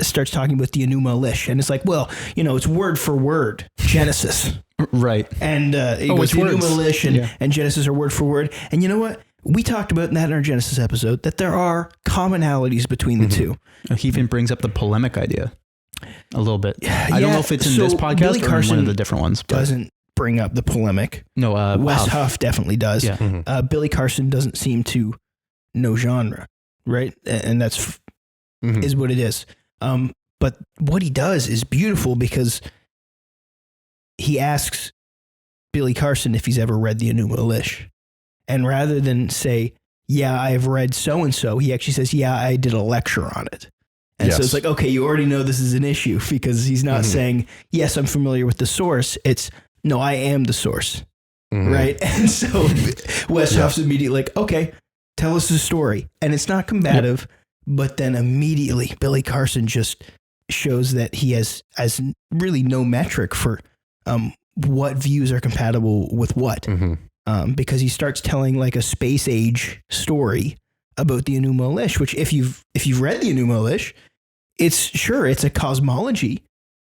starts talking about the Enuma Elish, and it's like, well, you know, it's word for word Genesis, right? And he goes, the Enuma Elish and Genesis are word for word. And you know what? We talked about that in our Genesis episode, that there are commonalities between the two. He even brings up the polemic idea a little bit. I don't know if it's in this podcast Billy or in one of the different ones. Doesn't bring up the polemic. No, Wes Huff definitely does. Yeah. Billy Carson doesn't seem to know genre, right? And that's is what it is. But what he does is beautiful because he asks Billy Carson if he's ever read the Enuma Elish. And rather than say, yeah, I've read so-and-so, he actually says, yeah, I did a lecture on it. And so it's like, okay, you already know this is an issue because he's not saying, yes, I'm familiar with the source. It's, no, I am the source, right? And so Wes Huff's immediately like, okay, tell us the story. And it's not combative, but then immediately Billy Carson just shows that he has really no metric for what views are compatible with what. Because he starts telling like a space age story about the Enuma Elish, which if you've read the Enuma Elish, it's a cosmology,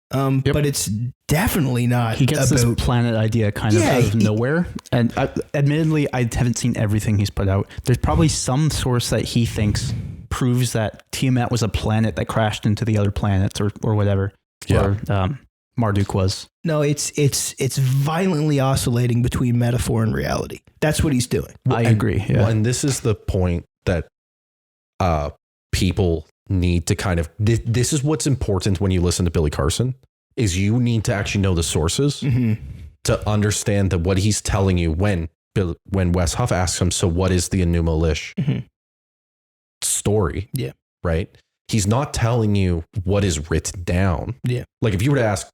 but it's definitely not. He gets this planet idea kind of out of nowhere. And admittedly, I haven't seen everything he's put out. There's probably some source that he thinks proves that Tiamat was a planet that crashed into the other planets or whatever. Yeah. Or Marduk was. No, it's violently oscillating between metaphor and reality. That's what he's doing. I agree. Yeah. Well, and this is the point that people need to kind of, this is what's important when you listen to Billy Carson, is you need to actually know the sources to understand that what he's telling you when Wes Huff asks him, so what is the Enuma Elish story? Yeah. Right? He's not telling you what is written down. Yeah. Like if you were to ask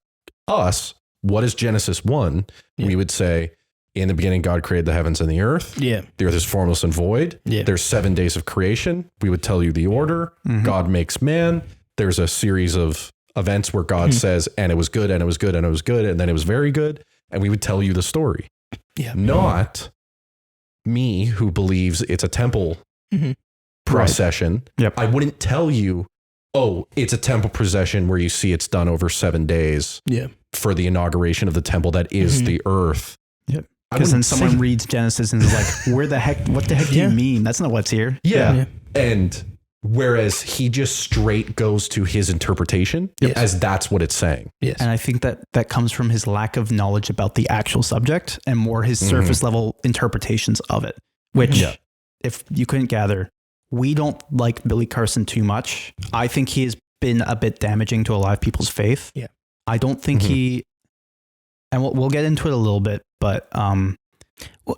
us, what is Genesis 1? We would say, in the beginning, God created the heavens and the earth. Yeah. The earth is formless and void. Yeah. There's 7 days of creation. We would tell you the order. God makes man. There's a series of events where God says, and it was good, and it was good, and it was good, and then it was very good, and we would tell you the story. Yeah. Not me, who believes it's a temple procession. Yep. I wouldn't tell you, oh, it's a temple procession where you see it's done over 7 days for the inauguration of the temple that is the earth. Yep. Because then someone reads Genesis and is like, what the heck do you mean? That's not what's here. Yeah. And whereas he just straight goes to his interpretation as that's what it's saying. Yes. And I think that comes from his lack of knowledge about the actual subject and more his surface level interpretations of it, which if you couldn't gather, we don't like Billy Carson too much. I think he has been a bit damaging to a lot of people's faith. Yeah. I don't think and we'll get into it a little bit, but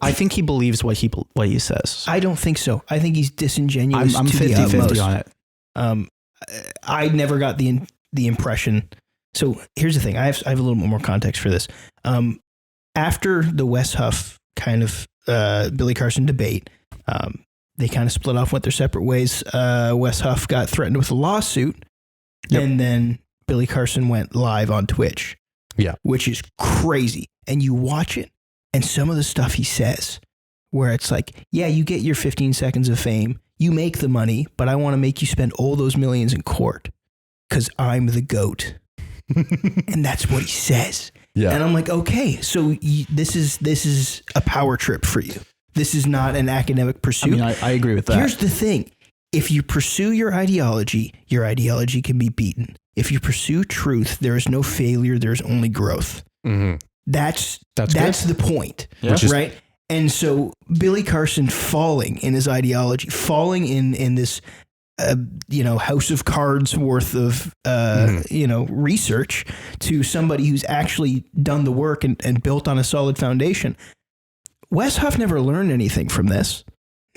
I think he believes what he says. I don't think so. I think he's disingenuous. I'm to 50-50 on it. I never got the impression. So here's the thing. I have a little bit more context for this. After the Wes Huff kind of Billy Carson debate, they kind of split off, went their separate ways. Wes Huff got threatened with a lawsuit, and then Billy Carson went live on Twitch. Yeah, which is crazy. And you watch it, and some of the stuff he says, where it's like, yeah, you get your 15 seconds of fame, you make the money, but I want to make you spend all those millions in court because I'm the GOAT. And that's what he says. Yeah. And I'm like, okay, so this is a power trip for you. This is not an academic pursuit. I mean, I agree with that. Here's the thing. If you pursue your ideology can be beaten. If you pursue truth, there is no failure. There's only growth. Mm-hmm. That's the point, right? And so Billy Carson falling in his ideology, falling in this, house of cards worth of, research to somebody who's actually done the work and built on a solid foundation. Wes Huff never learned anything from this,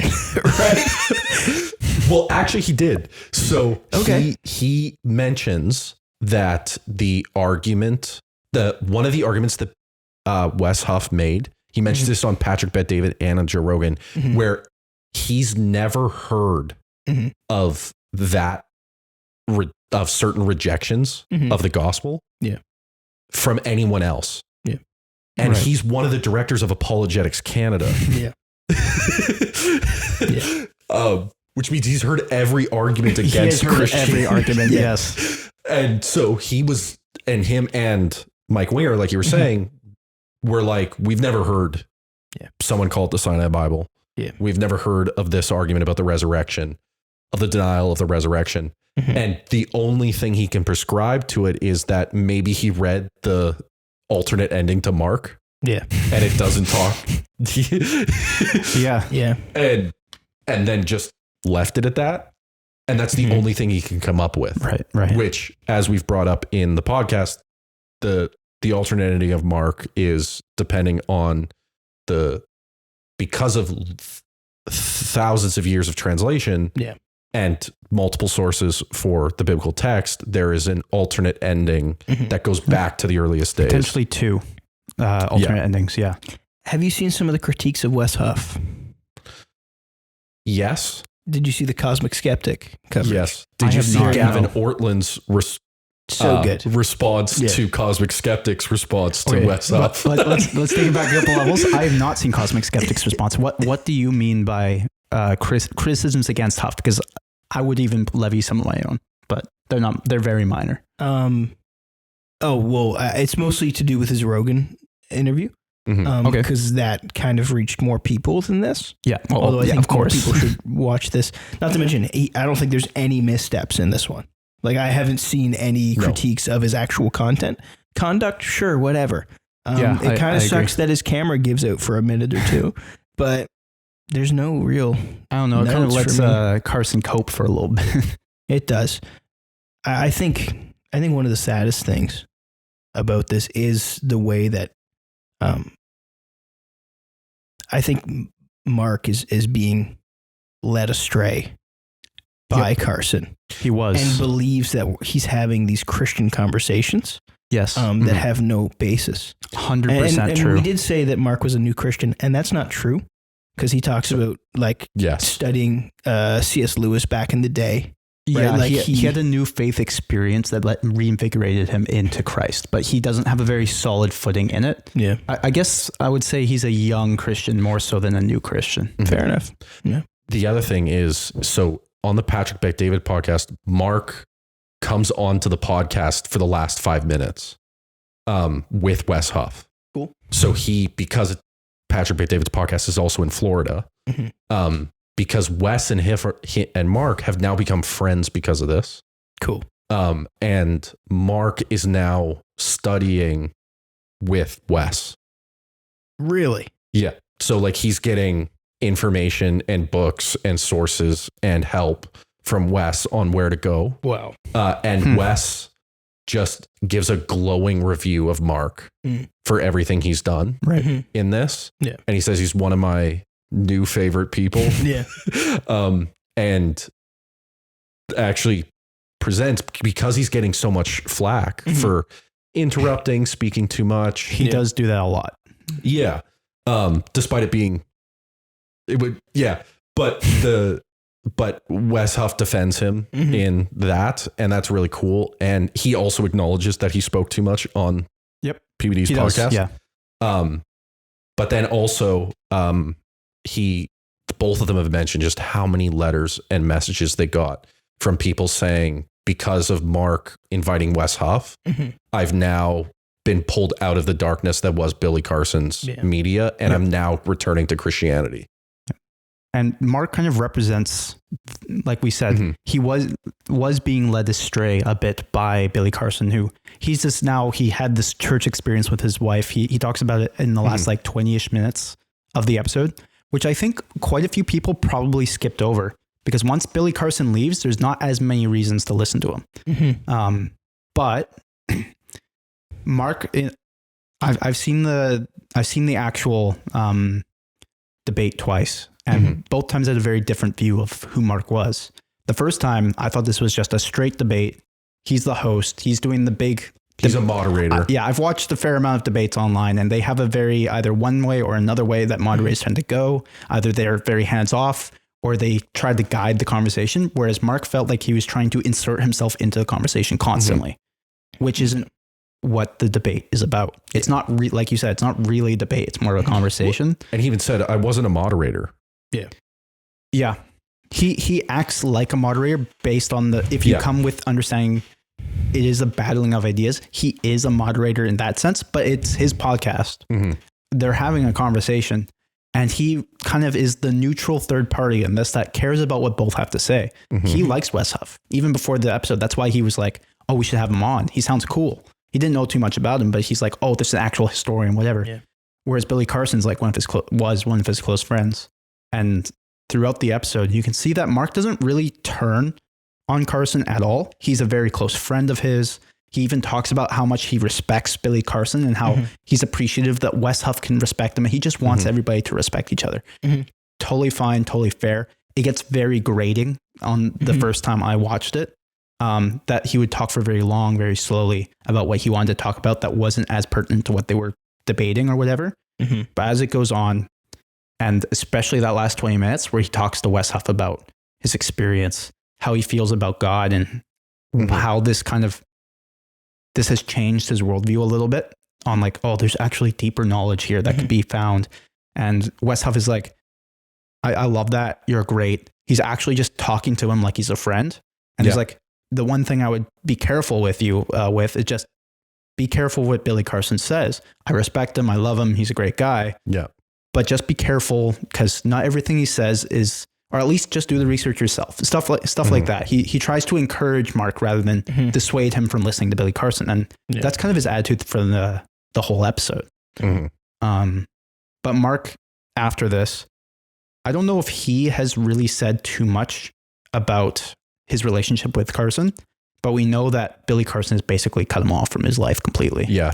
right? Well, actually he did. So he mentions that one of the arguments that Wes Huff made, he mentions this on Patrick Bet David and on Joe Rogan, where he's never heard of that, of certain rejections of the gospel from anyone else. Yeah. And he's one of the directors of Apologetics Canada. Yeah. Which means he's heard every argument against Christianity. Every argument, yes. And so him and Mike Winger, like you were saying, were like, we've never heard someone call it the Sinai Bible. Yeah. We've never heard of this argument about the resurrection, of the denial of the resurrection. And the only thing he can prescribe to it is that maybe he read the alternate ending to Mark. Yeah. And it doesn't talk. Yeah. And then just left it at that. And that's the only thing he can come up with. Right. Which, as we've brought up in the podcast, the alternate ending of Mark is depending on because of thousands of years of translation and multiple sources for the biblical text, there is an alternate ending that goes back to the earliest days. Potentially 2 alternate endings. Yeah. Have you seen some of the critiques of Wes Huff? Yes. Did you see the Cosmic Skeptic coverage? Yes. Did you see Gavin Ortland's response to Cosmic Skeptic's response to Wes Huff? Let's take it back a couple levels. I have not seen Cosmic Skeptic's response. What do you mean by criticisms against Huff? Because I would even levy some of my own, but they're not. They're very minor. It's mostly to do with his Rogan interview. Because that kind of reached more people than this. Yeah. Although I think more people should watch this. Not to mention, I don't think there's any missteps in this one. Like, I haven't seen any critiques of his actual conduct. Sure, whatever. It kind of sucks that his camera gives out for a minute or two, but there's no real. I don't know. It kind of lets Carson cope for a little bit. It does. I think one of the saddest things about this is the way that I think Mark is being led astray by Carson. He was. And believes that he's having these Christian conversations. Yes. That have no basis. 100% true. And we did say that Mark was a new Christian, and that's not true, because he talks about studying C.S. Lewis back in the day. Yeah, Right? Like he had a new faith experience that reinvigorated him into Christ, but he doesn't have a very solid footing in it. Yeah. I guess I would say he's a young Christian more so than a new Christian. Fair enough. Yeah. The other thing is, so on the Patrick Bet David podcast, Mark comes onto the podcast for the last 5 minutes with Wes Huff. Cool. So because Patrick Bet David's podcast is also in Florida, because Wes and Mark have now become friends because of this. Cool. And Mark is now studying with Wes. Really? Yeah. So like he's getting information and books and sources and help from Wes on where to go. Wow. And Wes just gives a glowing review of Mark for everything he's done in this. Yeah. And he says he's one of my new favorite people. Yeah. And actually presents, because he's getting so much flack for interrupting, speaking too much. He does do that a lot. Yeah. Despite it being, but Wes Huff defends him in that, and that's really cool. And he also acknowledges that he spoke too much on PBD's podcast. Yeah. But then also, both of them have mentioned just how many letters and messages they got from people saying, because of Mark inviting Wes Huff, I've now been pulled out of the darkness that was Billy Carson's media, and I'm now returning to Christianity. And Mark kind of represents, like we said, he was being led astray a bit by Billy Carson, who he had this church experience with his wife. He talks about it in the last like 20-ish minutes of the episode, which I think quite a few people probably skipped over, because once Billy Carson leaves, there's not as many reasons to listen to him. But Mark, I've seen the actual debate twice. And both times I had a very different view of who Mark was. The first time, I thought this was just a straight debate. He's the host. He's doing the big... He's a moderator. Yeah, I've watched a fair amount of debates online, and they have a very either one way or another way that moderators tend to go. Either they're very hands-off, or they try to guide the conversation, whereas Mark felt like he was trying to insert himself into the conversation constantly, which isn't what the debate is about. It's not, like you said, it's not really a debate. It's more of a conversation. And he even said, I wasn't a moderator. Yeah. Yeah. He acts like a moderator based on if you come with understanding it is a battling of ideas, he is a moderator in that sense, but it's his podcast. They're having a conversation, and he kind of is the neutral third party in this that cares about what both have to say. He likes Wes Huff. Even before the episode, that's why he was like, oh, we should have him on. He sounds cool. He didn't know too much about him, but he's like, oh, this is an actual historian, whatever. Yeah. Whereas Billy Carson's like one of his close friends. And throughout the episode, you can see that Mark doesn't really turn on Carson at all. He's a very close friend of his. He even talks about how much he respects Billy Carson and how he's appreciative that Wes Huff can respect him. And he just wants everybody to respect each other. Totally fine, totally fair. It gets very grating on the first time I watched it, that he would talk for very long, very slowly about what he wanted to talk about that wasn't as pertinent to what they were debating or whatever. But as it goes on, and especially that last 20 minutes where he talks to Wes Huff about his experience, how he feels about God, and how this has changed his worldview a little bit on like, oh, there's actually deeper knowledge here that could be found. And Wes Huff is like, I love that. You're great. He's actually just talking to him like he's a friend. And he's like, the one thing I would be careful with you with is just be careful what Billy Carson says. I respect him. I love him. He's a great guy. Yeah. But just be careful, because not everything he says is, or at least just do the research yourself. Stuff like that. He tries to encourage Mark rather than dissuade him from listening to Billy Carson. And that's kind of his attitude for the whole episode. But Mark, after this, I don't know if he has really said too much about his relationship with Carson, but we know that Billy Carson has basically cut him off from his life completely. Yeah.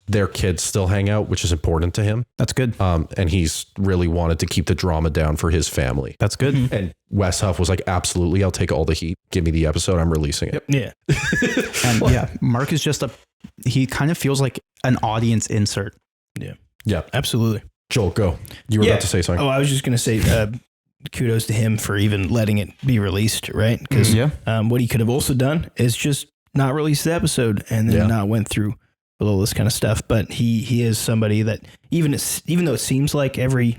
Their kids still hang out, which is important to him. That's good. And he's really wanted to keep the drama down for his family. That's good. And Wes Huff was like, absolutely, I'll take all the heat. Give me the episode. I'm releasing it. Yeah. And Mark is just he kind of feels like an audience insert. Yeah, absolutely. Joel, go. You were about to say something. Oh, I was just going to say, kudos to him for even letting it be released, right? Because what he could have also done is just not release the episode and then not went through with all this kind of stuff. But he is somebody that even though it seems like every,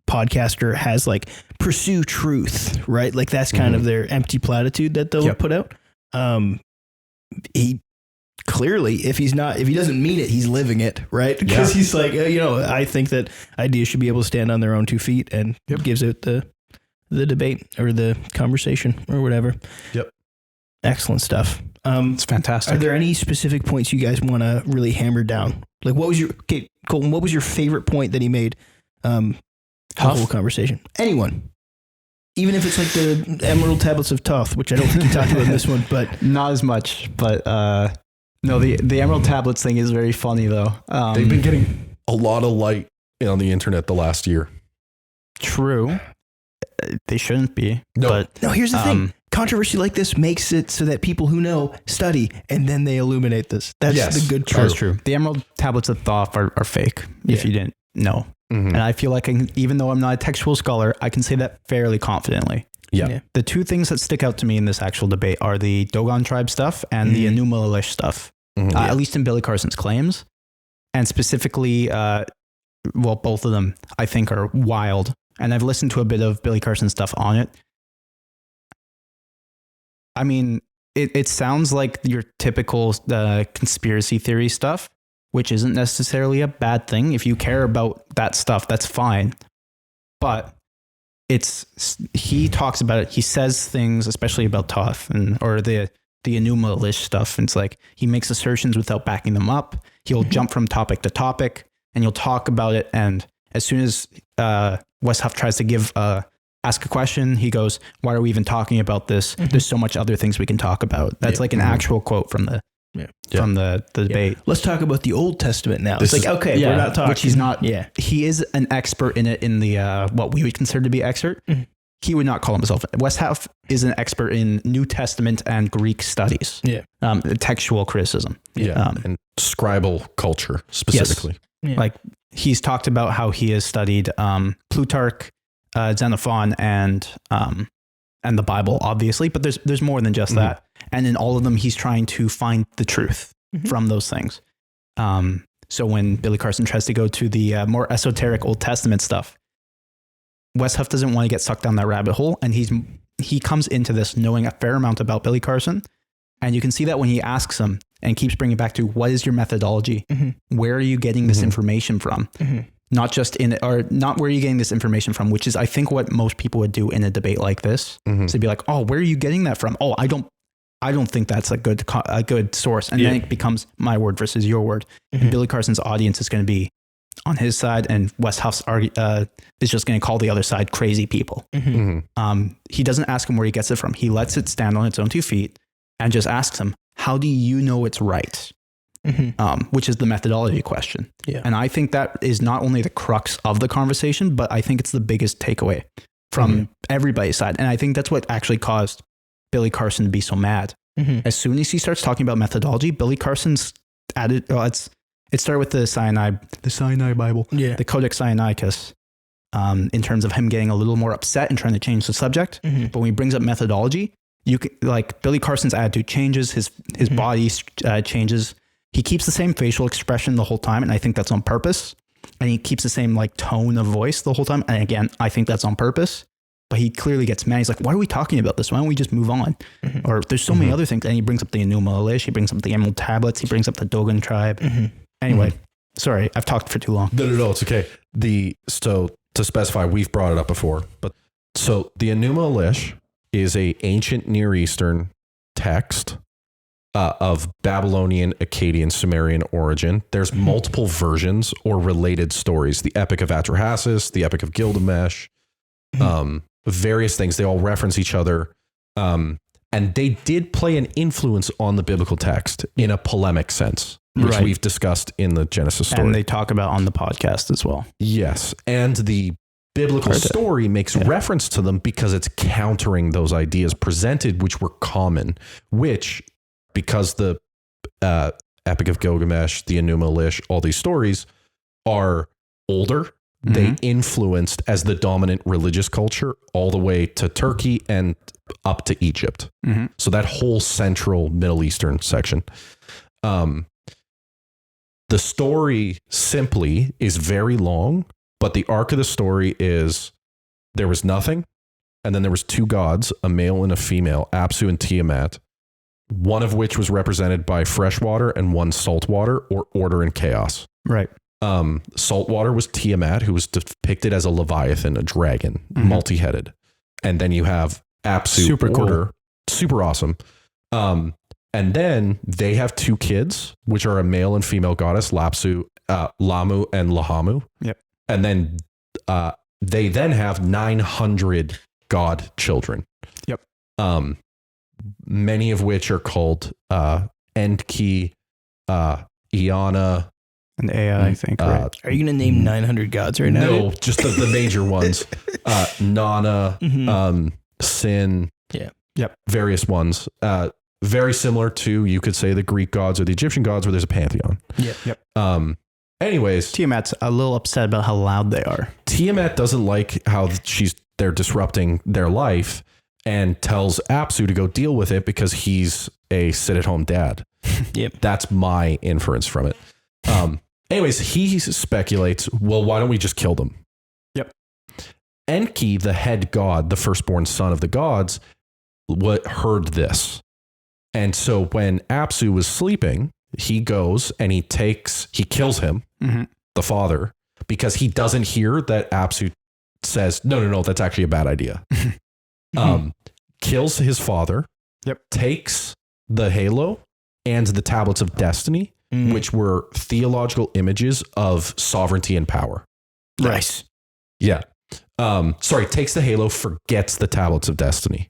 podcaster has like pursue truth, right? Like that's kind of their empty platitude that they'll put out. He clearly, if he doesn't mean it, he's living it, right? Because he's like, I think that ideas should be able to stand on their own 2 feet, and gives out the debate or the conversation or whatever. Yep. Excellent stuff. It's fantastic. Are there any specific points you guys want to really hammer down? Like Colton, what was your favorite point that he made? The whole conversation. Anyone. Even if it's like the Emerald Tablets of Thoth, which I don't think you talked about in this one, but not as much. But no, the Emerald Tablets thing is very funny though. They've been getting a lot of light on the internet the last year. True. They shouldn't be. No, here's the thing. Controversy like this makes it so that people who know study and then they illuminate this. That's the good part. That's true. The Emerald Tablets of Thoth are fake, if you didn't know. Mm-hmm. And I feel like even though I'm not a textual scholar, I can say that fairly confidently. Yeah. The 2 things that stick out to me in this actual debate are the Dogon tribe stuff and the Enuma Elish stuff, at least in Billy Carson's claims. And specifically, both of them I think are wild. And I've listened to a bit of Billy Carson's stuff on it. I mean, it sounds like your typical conspiracy theory stuff, which isn't necessarily a bad thing. If you care about that stuff, that's fine. But he talks about it. He says things, especially about Thoth or the Enuma Elish stuff. And it's like he makes assertions without backing them up. He'll jump from topic to topic, and you'll talk about it. And as soon as Wes Huff tries to ask a question, he goes, "Why are we even talking about this? There's so much other things we can talk about." That's like an actual quote from the debate. Let's talk about the Old Testament now. It's like, okay, we're not talking. Which he's not. Yeah. He is an expert in it in the what we would consider to be expert. Mm-hmm. He would not call himself. Wes Huff is an expert in New Testament and Greek studies. Yeah. Textual criticism. Yeah. And scribal culture specifically. Yes. Yeah. Like he's talked about how he has studied Plutarch, Xenophon, and the Bible, obviously, but there's more than just that. And in all of them, he's trying to find the truth from those things. So when Billy Carson tries to go to the more esoteric Old Testament stuff, Wes Huff doesn't want to get sucked down that rabbit hole. And he comes into this knowing a fair amount about Billy Carson. And you can see that when he asks him and keeps bringing back to, what is your methodology? Where are you getting this information from? Not just not where are you getting this information from, which is, I think, what most people would do in a debate like this. So they'd be like, oh, where are you getting that from? Oh, I don't think that's a good source. And then it becomes my word versus your word. And Billy Carson's audience is going to be on his side, and Wes Huff's is just going to call the other side crazy people. He doesn't ask him where he gets it from. He lets it stand on its own 2 feet and just asks him, how do you know it's right? Which is the methodology question. Yeah. And I think that is not only the crux of the conversation, but I think it's the biggest takeaway from everybody's side. And I think that's what actually caused Billy Carson to be so mad. As soon as he starts talking about methodology, Billy Carson's added, it started with the Sinai Bible, the Codex Sinaiticus, in terms of him getting a little more upset and trying to change the subject. But when he brings up methodology, Billy Carson's attitude changes, his body changes. He keeps the same facial expression the whole time, and I think that's on purpose. And he keeps the same tone of voice the whole time. And again, I think that's on purpose. But he clearly gets mad. He's like, why are we talking about this? Why don't we just move on? Or there's so many other things. And he brings up the Enuma Elish. He brings up the Emerald Tablets. He brings up the Dogon tribe. Anyway, sorry, I've talked for too long. No, it's okay. So to specify, we've brought it up before. But so the Enuma Elish is a ancient Near Eastern text of Babylonian, Akkadian, Sumerian origin. There's multiple versions or related stories. The Epic of Atrahasis, the Epic of Gilgamesh, various things. They all reference each other. And they did play an influence on the biblical text in a polemic sense, which we've discussed in the Genesis story. And they talk about on the podcast as well. Yes. And the biblical story makes reference to them because it's countering those ideas presented, which were common, which, because the Epic of Gilgamesh, the Enuma Elish, all these stories are older, they influenced as the dominant religious culture all the way to Turkey and up to Egypt. So that whole central Middle Eastern section. The story simply is very long, but the arc of the story is there was nothing. And then there was two gods, a male and a female, Apsu and Tiamat, one of which was represented by fresh water and one salt water, or order and chaos. Right. Saltwater was Tiamat, who was depicted as a leviathan, a dragon, multi-headed. And then you have Apsu, Super order, cool. super awesome. And then they have two kids, which are a male and female goddess, Lapsu, Lamu and Lahamu. Yep. And then they then have 900 god children. Yep. Many of which are called Enki, Iana, And AI, I think, right? Are you going to name 900 gods right now? No, just the major ones. Nana, Sin. Yeah. Yep. Various ones. Very similar to, you could say, the Greek gods or the Egyptian gods, where there's a pantheon. Yep. Anyways, Tiamat's a little upset about how loud they are. Tiamat doesn't like how they're disrupting their life and tells Apsu to go deal with it because he's a sit-at-home dad. Yep. That's my inference from it. Anyways, he speculates, well, why don't we just kill them? Yep. Enki, the head god, the firstborn son of the gods, heard this. And so when Apsu was sleeping, he goes and he kills him, the father, because he doesn't hear that Apsu says, no, that's actually a bad idea. Kills his father, takes the halo and the tablets of destiny, which were theological images of sovereignty and power. Nice. Yeah. Takes the halo, forgets the tablets of destiny.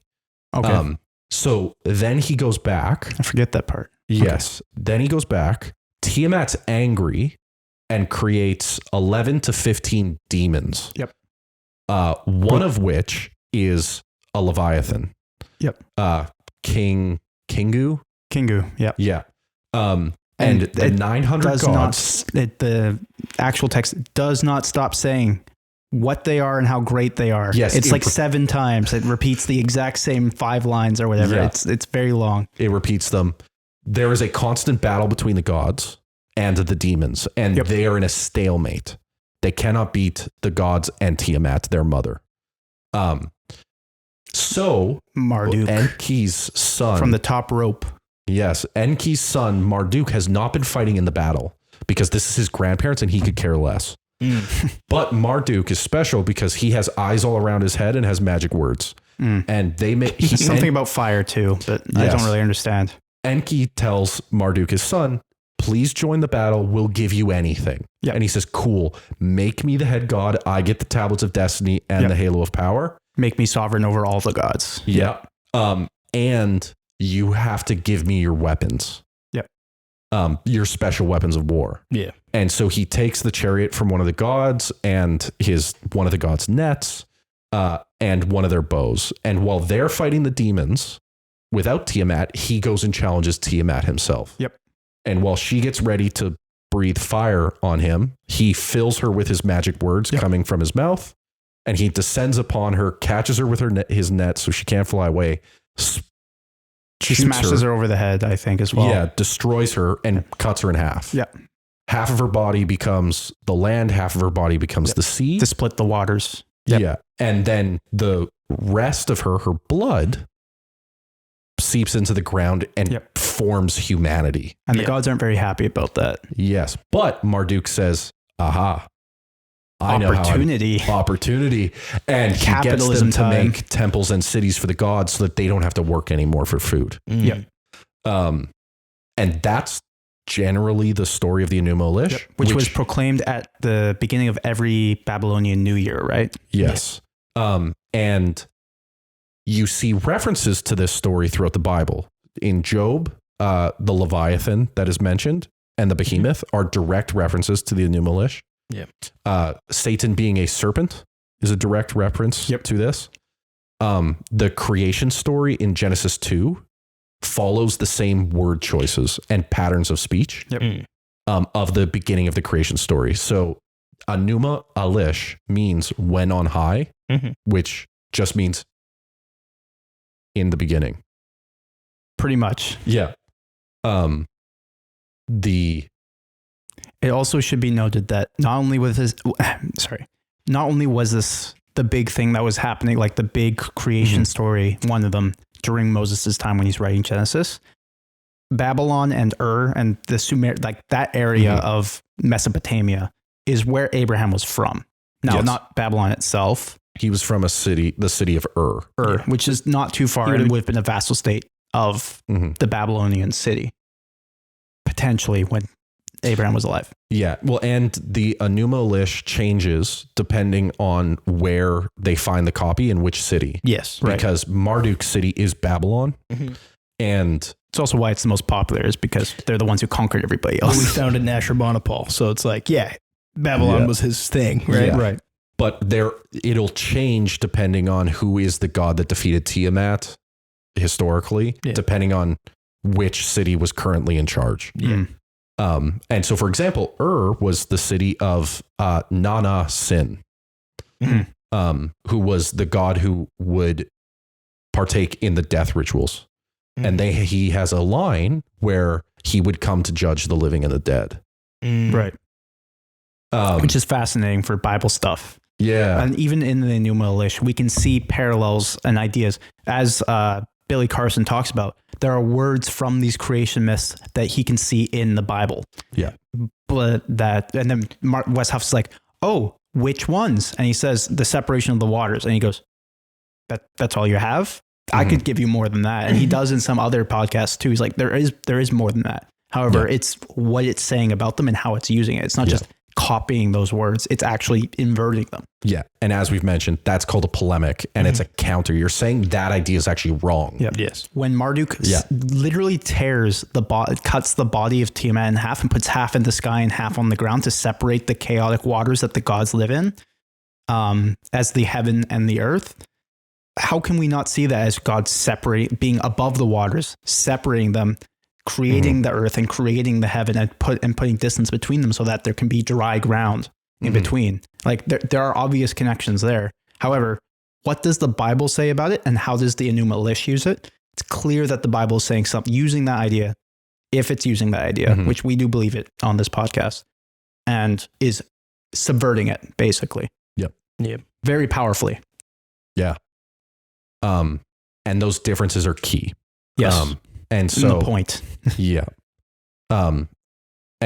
Okay. So then he goes back. I forget that part. Yes. Okay. Then he goes back. Tiamat's angry and creates 11 to 15 demons. Yep. One of which is a Leviathan. Yep. Kingu. Yep. Yeah. And the 900 gods. The actual text does not stop saying what they are and how great they are. Yes. It's like 7 times. It repeats the exact same 5 lines or whatever. Yeah. It's very long. It repeats them. There is a constant battle between the gods and the demons, and they are in a stalemate. They cannot beat the gods and Tiamat, their mother. So Marduk, Enki's son from the top rope. Yes, Enki's son Marduk has not been fighting in the battle because this is his grandparents and he could care less. But Marduk is special because he has eyes all around his head and has magic words. And they make something about fire too, but I don't really understand. Enki tells Marduk, his son, please join the battle. We'll give you anything. Yep. And he says, cool, make me the head god. I get the tablets of destiny and the halo of power. Make me sovereign over all the gods. Yeah. And you have to give me your weapons. Yep. Your special weapons of war. Yeah. And so he takes the chariot from one of the gods and one of the gods' nets, and one of their bows. And while they're fighting the demons without Tiamat, he goes and challenges Tiamat himself. Yep. And while she gets ready to breathe fire on him, he fills her with his magic words coming from his mouth, and he descends upon her, catches her with his net so she can't fly away. She smashes her over the head, I think, as well. Yeah, destroys her and cuts her in half. Yeah. Half of her body becomes the land, half of her body becomes the sea. To split the waters. Yep. Yeah. And then the rest of her blood seeps into the ground and forms humanity. And the gods aren't very happy about that. Yes. But Marduk says, aha. Opportunity. And he gets them to make temples and cities for the gods so that they don't have to work anymore for food. Yep. And that's generally the story of the Enuma Elish. Which was proclaimed at the beginning of every Babylonian New Year, right? Yes. And you see references to this story throughout the Bible. In Job, the Leviathan that is mentioned and the behemoth are direct references to the Enuma Elish. Yeah. Satan being a serpent is a direct reference to this. The creation story in Genesis 2 follows the same word choices and patterns of speech of the beginning of the creation story. So Anuma Alish means when on high, which just means in the beginning. Pretty much. Yeah. It also should be noted that not only was this the big thing that was happening, like the big creation story, one of them during Moses' time when he's writing Genesis, Babylon and Ur and the Sumer, like that area of Mesopotamia is where Abraham was from. Now, not Babylon itself. He was from the city of Ur, which is not too far. It would have been a vassal state of the Babylonian city, potentially, when Abraham was alive. Yeah. Well, and the Anuma Elish changes depending on where they find the copy in which city. Yes. Because Marduk city is Babylon. And it's also why it's the most popular, is because they're the ones who conquered everybody else. We founded Ashurbanipal. So it's like, Babylon was his thing, right? Yeah. Right. But it'll change depending on who is the god that defeated Tiamat historically, depending on which city was currently in charge. Yeah. And so, for example, Ur was the city of Nana Sin, who was the god who would partake in the death rituals. And he has a line where he would come to judge the living and the dead. Right. Which is fascinating for Bible stuff. Yeah. And even in the Enuma Elish, we can see parallels and ideas. As Billy Carson talks about, there are words from these creation myths that he can see in the Bible. Yeah. But and then Wes Huff's like, oh, which ones? And he says the separation of the waters. And he goes, that's all you have? I could give you more than that. And he does in some other podcasts too. He's like, there is more than that. However, it's what it's saying about them and how it's using it. It's not just copying those words. It's actually inverting them. Yeah. And as we've mentioned, that's called a polemic, and it's a counter. You're saying that idea is actually wrong. Yep. Yes. When Marduk literally cuts the body of Tiamat in half and puts half in the sky and half on the ground to separate the chaotic waters that the gods live in, as the heaven and the earth, how can we not see that as God being above the waters, separating them, creating the earth and creating the heaven, and putting distance between them so that there can be dry ground in between? Like there are obvious connections there. However, what does the Bible say about it, and how does the Enuma Elish use it? It's clear that the Bible is saying something, using that idea, if it's using that idea, which we do believe it on this podcast, and is subverting it basically. Yep. Very powerfully. Yeah. And those differences are key. Yes. And so the point. Yeah. And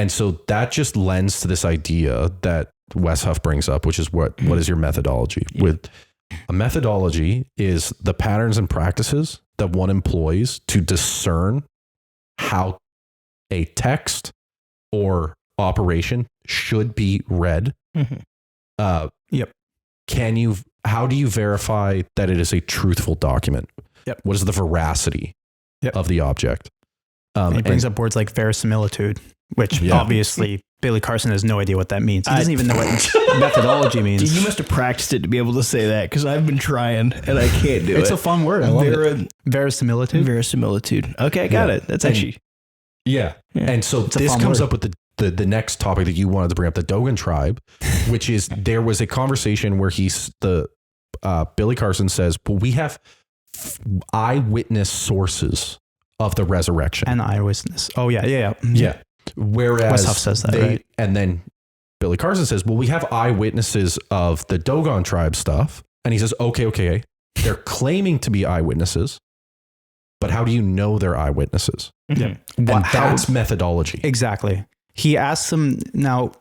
so that just lends to this idea that Wes Huff brings up, which is what is your methodology? With a methodology is the patterns and practices that one employs to discern how a text or operation should be read. How do you verify that it is a truthful document? What is the veracity of the object? He brings up words like verisimilitude, which obviously Billy Carson has no idea what that means. He doesn't even know what methodology means. Dude, you must have practiced it to be able to say that, because I've been trying and I can't do it. It's a fun word. I love it. Verisimilitude. Verisimilitude. Okay, I got it. That's actually... Yeah. And so this comes up with the next topic that you wanted to bring up, the Dogon tribe, which is there was a conversation where Billy Carson says, well, we have eyewitness sources of the resurrection. An eyewitness. Oh, yeah. Whereas Wes Huff says that, right? And then Billy Carson says, well, we have eyewitnesses of the Dogon tribe stuff. And he says, okay. They're claiming to be eyewitnesses, but how do you know they're eyewitnesses? Yeah. And that's methodology. Exactly. He asks them, now,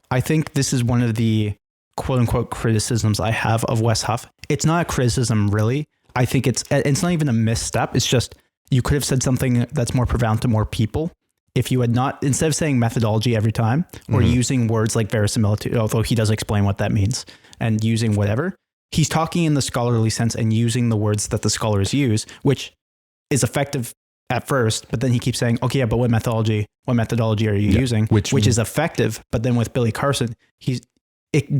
I think this is one of the quote unquote criticisms I have of Wes Huff. It's not a criticism, really. I think it's not even a misstep. It's just, you could have said something that's more profound to more people if you had not, instead of saying methodology every time, or using words like verisimilitude, although he does explain what that means, and using whatever, he's talking in the scholarly sense and using the words that the scholars use, which is effective at first, but then he keeps saying, okay, yeah, but what methodology are you using? Which is effective. But then with Billy Carson,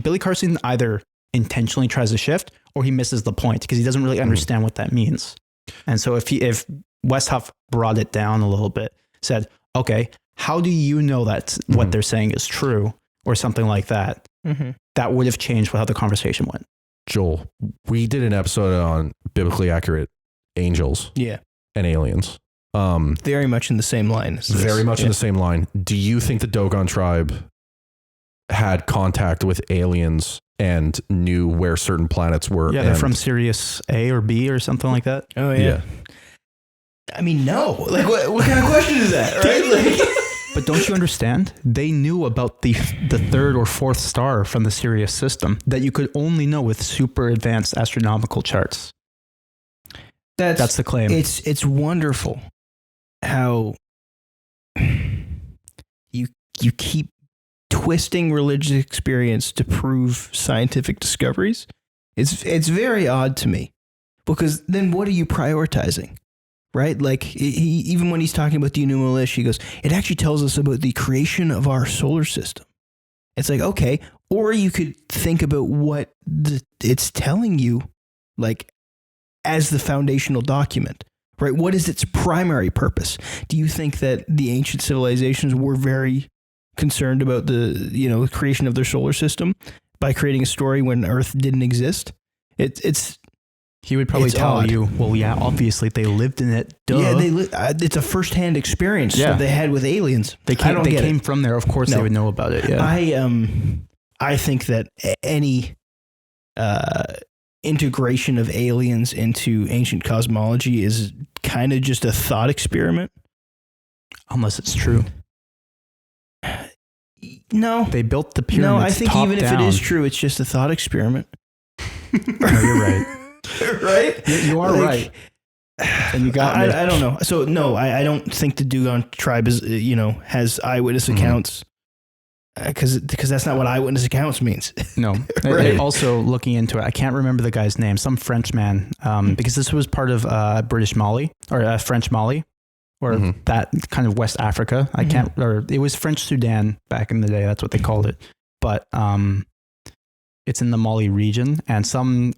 Billy Carson either intentionally tries to shift or he misses the point because he doesn't really understand what that means. And so if Wes Huff brought it down a little bit, said, okay, how do you know that what they're saying is true? or something like that, that would have changed how the conversation went. Joel, we did an episode on biblically accurate angels Yeah. and aliens. Very much in the same line. as this. Very much in the same line. Do you think the Dogon tribe had contact with aliens and knew where certain planets were? Yeah, they're from Sirius A or B or something like that. Oh, yeah. I mean, no. Like, what kind of question is that, right? Like, but don't you understand? They knew about the third or fourth star from the Sirius system that you could only know with super advanced astronomical charts. That's the claim. It's wonderful how you keep twisting religious experience to prove scientific discoveries. It's very odd to me, because then what are you prioritizing? Right? Like, he even when he's talking about the Enuma Elish, he goes, it actually tells us about the creation of our solar system. It's like, okay, or you could think about what it's telling you, like, as the foundational document, right? What is its primary purpose? Do you think that the ancient civilizations were very concerned about the creation of their solar system by creating a story when Earth didn't exist? He would probably tell odd. you, well, yeah, obviously they lived in it. Duh. Yeah, it's a firsthand experience that they had with aliens. They came from there. Of course, they would know about it. Yeah. I think that any integration of aliens into ancient cosmology is kind of just a thought experiment. Unless it's true. No. They built the pyramids. No, I think top even down. if it is true, it's just a thought experiment. No, you're right. Right? You are right. And you got me. I don't know. So no, I don't think the Dogon tribe is has eyewitness accounts, because that's not what eyewitness accounts means. No. Right. Also, looking into it, I can't remember the guy's name. Some French man, because this was part of British Mali or French Mali, or that kind of West Africa. I can't, or it was French Sudan back in the day. That's what they called it. But it's in the Mali region, and some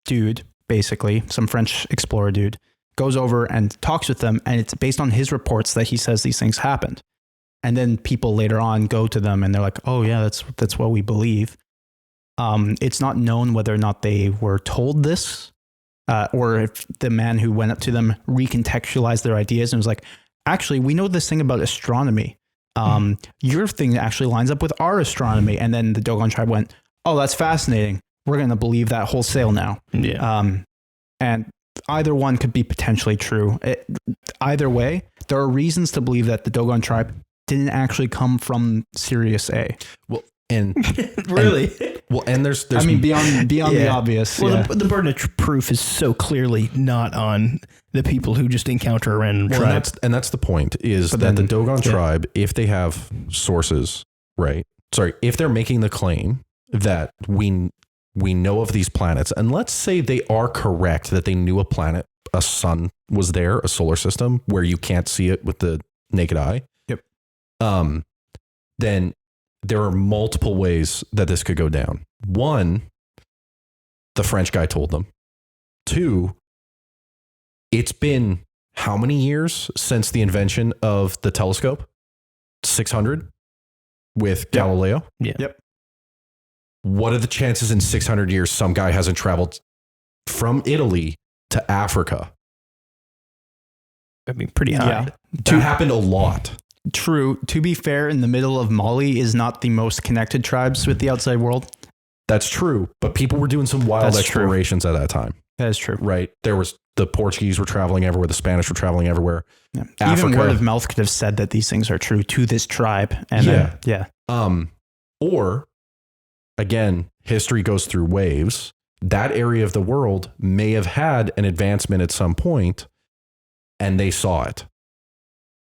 dude, basically some French explorer dude, goes over and talks with them, and it's based on his reports that he says these things happened. And then people later on go to them and they're like, oh yeah, that's what we believe. It's not known whether or not they were told this, or if the man who went up to them recontextualized their ideas and was like, actually, we know this thing about astronomy. Your thing actually lines up with our astronomy. And then the Dogon tribe went, oh, that's fascinating. We're going to believe that wholesale now. Yeah. And either one could be potentially true. Either way, there are reasons to believe that the Dogon tribe didn't actually come from Sirius A. Well, and really? And there's I mean, beyond the obvious. Well, the burden of proof is so clearly not on the people who just encounter a random tribe. And that's the point, is that the Dogon tribe, if they have sources, right? Sorry, if they're making the claim that we know of these planets, and let's say they are correct that they knew a sun was there, a solar system where you can't see it with the naked eye. Yep. Then there are multiple ways that this could go down. One, the French guy told them. Two, it's been how many years since the invention of the telescope? 600 with Galileo. Yeah. Yep. What are the chances in 600 years some guy hasn't traveled from Italy to Africa? I mean, pretty high. Yeah. That happened a lot. True. To be fair, in the middle of Mali is not the most connected tribes with the outside world. That's true. But people were doing some wild explorations at that time. That is true. Right. There was the Portuguese were traveling everywhere. The Spanish were traveling everywhere. Yeah. Africa, even word of mouth could have said that these things are true to this tribe. And or again, history goes through waves. That area of the world may have had an advancement at some point, and they saw it.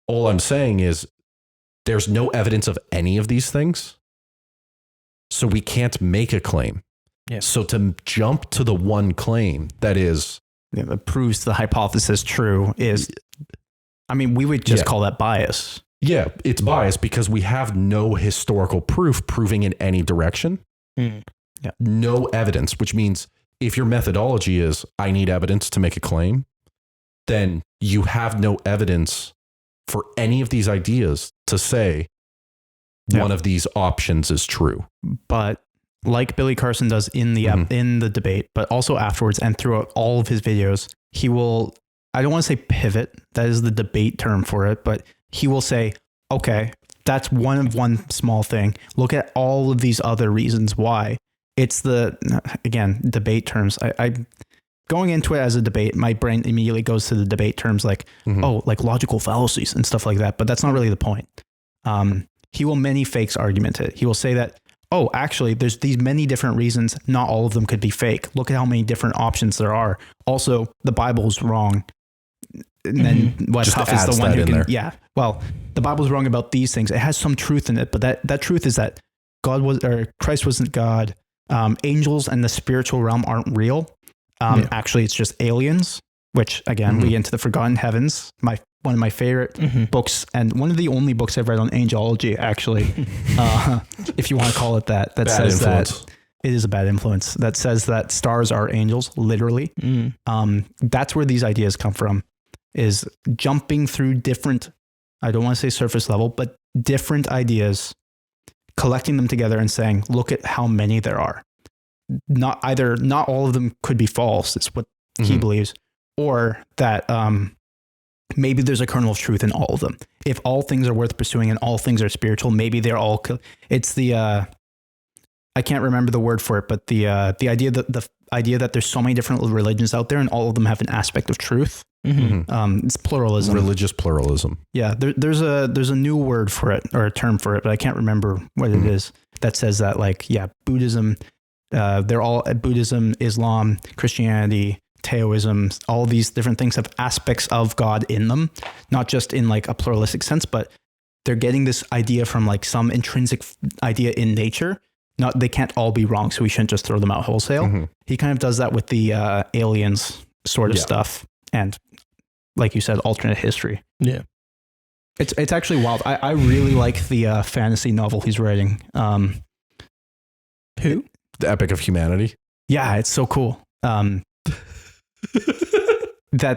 All I'm saying is there's no evidence of any of these things, so we can't make a claim. Yeah. So to jump to the one claim that is... that proves the hypothesis true is, I mean, we would just call that bias. Yeah, it's biased because we have no historical proof proving in any direction. Yeah. No evidence, which means if your methodology is, I need evidence to make a claim, then you have no evidence for any of these ideas to say one of these options is true. But like Billy Carson does in the debate, but also afterwards and throughout all of his videos, he will, I don't want to say pivot, that is the debate term for it, but he will say, okay, that's one small thing. Look at all of these other reasons why. It's again, debate terms. I going into it as a debate, my brain immediately goes to the debate terms like, like logical fallacies and stuff like that. But that's not really the point. He will many fakes argument it. He will say that, actually, there's these many different reasons. Not all of them could be fake. Look at how many different options there are. Also, the Bible's wrong. And then Wes Huff is the one who can, well, the Bible's wrong about these things. It has some truth in it, but that truth is that Christ wasn't God. Angels and the spiritual realm aren't real. Actually, it's just aliens, which again, we get into the Forgotten Heavens, one of my favorite books, and one of the only books I've read on angelology, actually, if you want to call it that. That bad says influence. That it is a bad influence. That says that stars are angels, literally. That's where these ideas come from, is jumping through different, I don't want to say surface level, but different ideas, collecting them together and saying, look at how many there are. Not all of them could be false. It's what he believes, or that maybe there's a kernel of truth in all of them. If all things are worth pursuing and all things are spiritual, maybe they're all. It's the I can't remember the word for it, but the idea that there's so many different religions out there and all of them have an aspect of truth. It's pluralism, religious pluralism. Yeah, there's a new word for it, or a term for it, but I can't remember what it is. That says that, like, Buddhism. They're all Buddhism, Islam, Christianity, Taoism, all these different things have aspects of God in them, not just in like a pluralistic sense, but they're getting this idea from like some intrinsic idea in nature. They can't all be wrong, so we shouldn't just throw them out wholesale. He kind of does that with the aliens sort of stuff, and like you said, alternate history. Yeah, it's actually wild. I really like the fantasy novel he's writing. Who? The Epic of Humanity. Yeah, it's so cool. That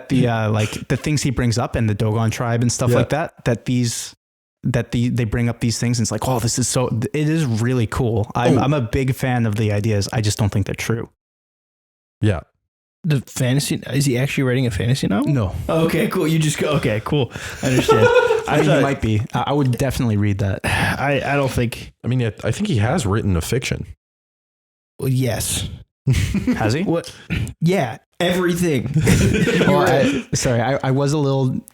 the things he brings up and the Dogon tribe and stuff like that they bring up these things and it's like, it is really cool. I'm a big fan of the ideas. I just don't think they're true. Yeah. The fantasy, is he actually writing a fantasy novel? No. Oh, okay, cool. You just go, okay, cool. I understand. I mean, he might be. I would definitely read that. I don't think. I mean, I think he has written a fiction. Well, yes. Has he? What? Yeah, everything. I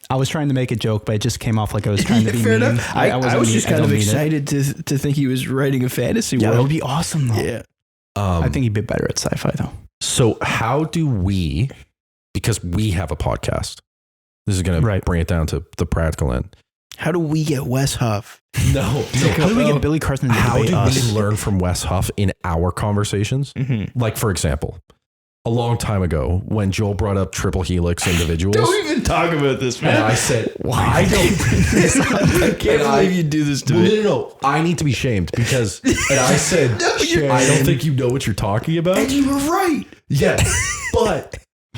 was trying to make a joke, but it just came off like I was trying to be mean. I was just kind of excited to think he was writing a fantasy world. That would be awesome, though. Yeah. I think he'd be better at sci-fi, though. So how do we, because we have a podcast, this is going to bring it down to the practical end. How do we get Wes Huff? No. How do we get Billy Carson to debate us? How do we learn from Wes Huff in our conversations? Like, for example, a long time ago when Joel brought up triple helix individuals. Don't even talk about this, man. And I said, why don't bring this up? I can't believe you do this to me. No. I need to be shamed because, and I said, I don't think you know what you're talking about. And you were right. Yeah. But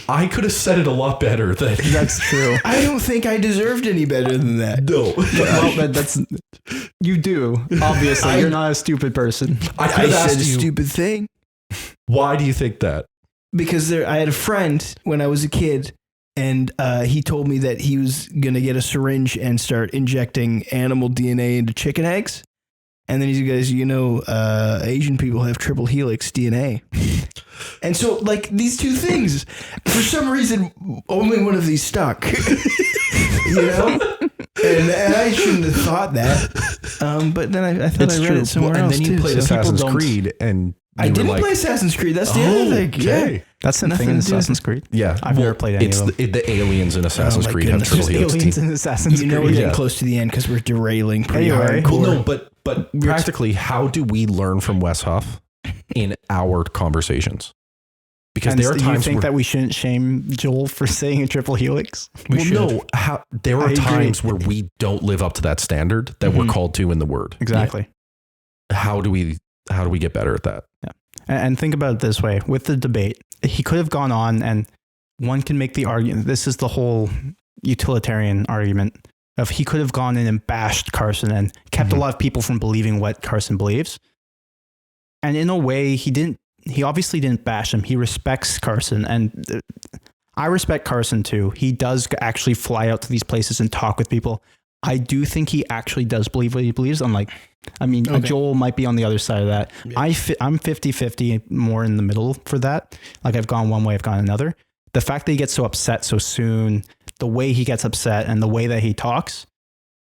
I could have said it a lot better. That's true. I don't think I deserved any better than that. No. Well, you do. Obviously, you're not a stupid person. I said a stupid thing. Why do you think that? Because I had a friend when I was a kid, and he told me that he was going to get a syringe and start injecting animal DNA into chicken eggs. And then he goes, Asian people have triple helix DNA. And so, like, these two things, for some reason, only one of these stuck. And I shouldn't have thought that. But then I thought I read it somewhere else. And then you played Assassin's Creed, and I didn't play Assassin's Creed. That's the other thing. Okay. Yeah. That's the thing in Assassin's Creed. Yeah. I've never played any of them. The aliens in Assassin's Creed have triple helix. Aliens in Assassin's Creed. We're getting close to the end because we're derailing pretty hardcore. Well, no, but practically, how do we learn from Wes Huff in our conversations? Because there are times you think that we shouldn't shame Joel for saying a triple helix? No. There are times where we don't live up to that standard that we're called to in the Word. Exactly. Yeah. How do we get better at that? Yeah. And think about it this way: with the debate, he could have gone on, and one can make the argument. This is the whole utilitarian argument. Of he could have gone in and bashed Carson and kept a lot of people from believing what Carson believes. And in a way, he obviously didn't bash him. He respects Carson, and I respect Carson too. He does actually fly out to these places and talk with people. I do think he actually does believe what he believes. Joel might be on the other side of that. Yeah. I'm 50-50, more in the middle for that. Like, I've gone one way, I've gone another. The fact that he gets so upset so soon, the way he gets upset and the way that he talks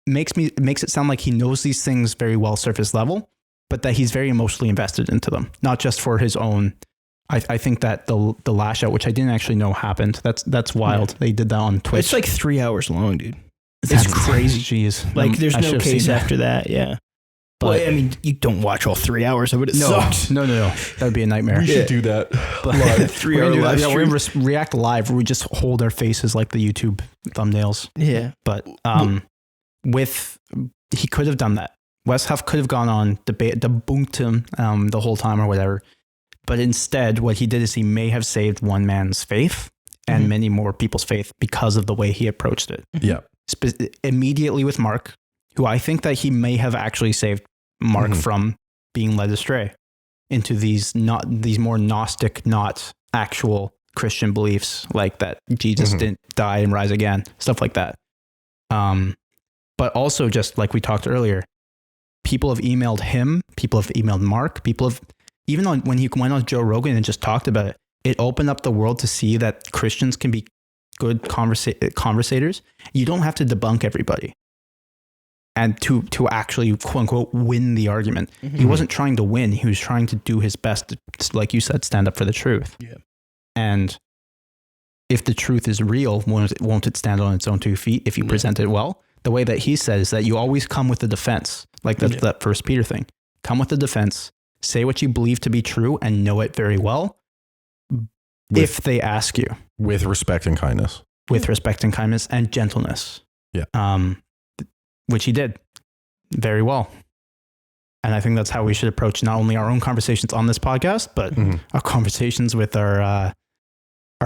makes it sound like he knows these things very well surface level, but that he's very emotionally invested into them, not just for his own. I think that the lash out, which I didn't actually know happened, that's wild. Yeah. They did that on Twitch. It's like 3 hours long, dude. It's crazy. Jeez. Like, there's no case after that. Yeah. But well, I mean, you don't watch all 3 hours of it. It sucks. No. That would be a nightmare. We should do that. Live. 3 hour live stream. We're going to react live where we just hold our faces like the YouTube thumbnails. Yeah. But he could have done that. Wes Huff could have gone on debunked him the whole time or whatever. But instead, what he did is he may have saved one man's faith and many more people's faith because of the way he approached it. Yeah. Immediately with Mark, who I think that he may have actually saved Mark from being led astray into these more Gnostic, not actual Christian beliefs, like that Jesus didn't die and rise again, stuff like that. But also, just like we talked earlier, people have emailed him, people have emailed Mark, when he went on Joe Rogan and just talked about it, it opened up the world to see that Christians can be good conversators. You don't have to debunk everybody. And to actually, quote unquote, win the argument. He wasn't trying to win. He was trying to do his best to, like you said, stand up for the truth. Yeah. And if the truth is real, won't it stand on its own 2 feet if you present it well? The way that he said is that you always come with the defense, like that First Peter thing. Come with the defense, say what you believe to be true and know it very well if they ask you. With respect and kindness. With respect and kindness and gentleness. Yeah. Which he did very well. And I think that's how we should approach not only our own conversations on this podcast, but our conversations with our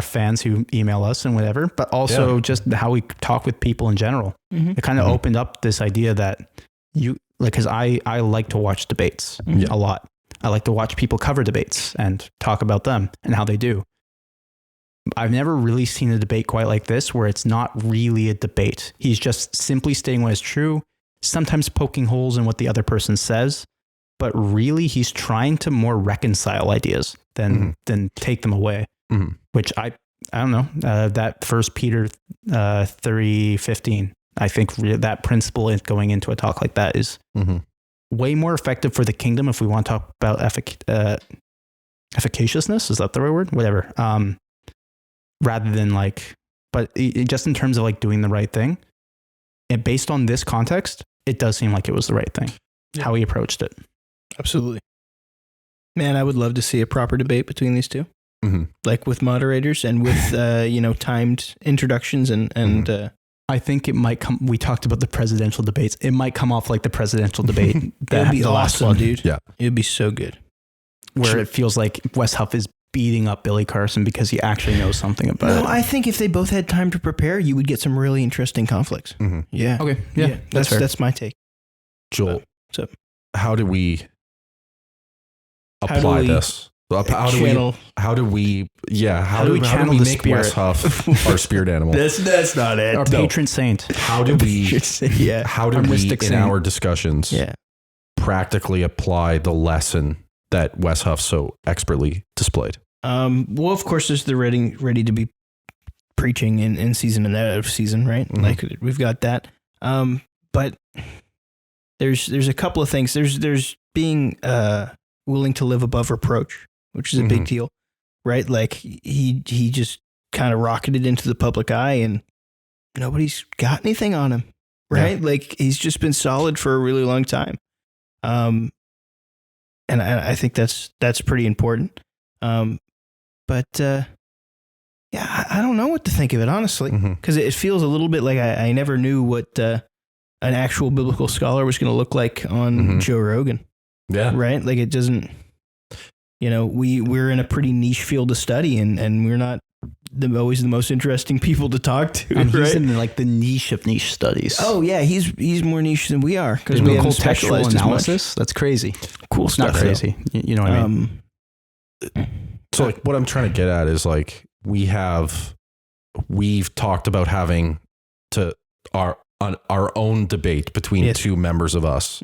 fans who email us and whatever, but also just how we talk with people in general. It kind of opened up this idea that because I like to watch debates a lot. I like to watch people cover debates and talk about them and how they do. I've never really seen a debate quite like this, where it's not really a debate. He's just simply stating what is true, sometimes poking holes in what the other person says, but really he's trying to more reconcile ideas than take them away, which I don't know, that First Peter 3:15, I think that principle going into a talk like that is way more effective for the kingdom if we want to talk about efficaciousness. Is that the right word? Whatever. Rather than just in terms of like doing the right thing, and based on this context, it does seem like it was the right thing, how he approached it. Absolutely. Man, I would love to see a proper debate between these two, like with moderators and with, timed introductions and I think it might come. We talked about the presidential debates. It might come off like the presidential debate. It'd be awesome, dude. Yeah. It'd be so good. Where it feels like Wes Huff is beating up Billy Carson because he actually knows something about it. No, I think if they both had time to prepare, you would get some really interesting conflicts. Yeah. Okay. Yeah. That's my take. Joel, how do we apply this? How do we make Wes Huff our spirit animal? That's not it. Our patron saint. How do we in our discussions practically apply the lesson that Wes Huff so expertly displayed? Well, of course, there's the ready to be preaching in season and out of season, right? Like we've got that. But there's a couple of things. There's being willing to live above reproach, which is a big deal, right? Like he just kind of rocketed into the public eye and nobody's got anything on him, right? Yeah. Like he's just been solid for a really long time. And I think that's pretty important. But I don't know what to think of it, honestly, because it feels a little bit like I never knew what an actual biblical scholar was going to look like on Joe Rogan. Yeah. Right? Like it doesn't, we're in a pretty niche field of study and we're not always the most interesting people to talk to. And he's right? in like the niche of niche studies. Oh yeah, he's more niche than we are because the we whole haven't textual specialized analysis. That's crazy. Cool stuff. Not crazy. You know what I mean? So like what I'm trying to get at is like we've talked about having to our own debate between two members of us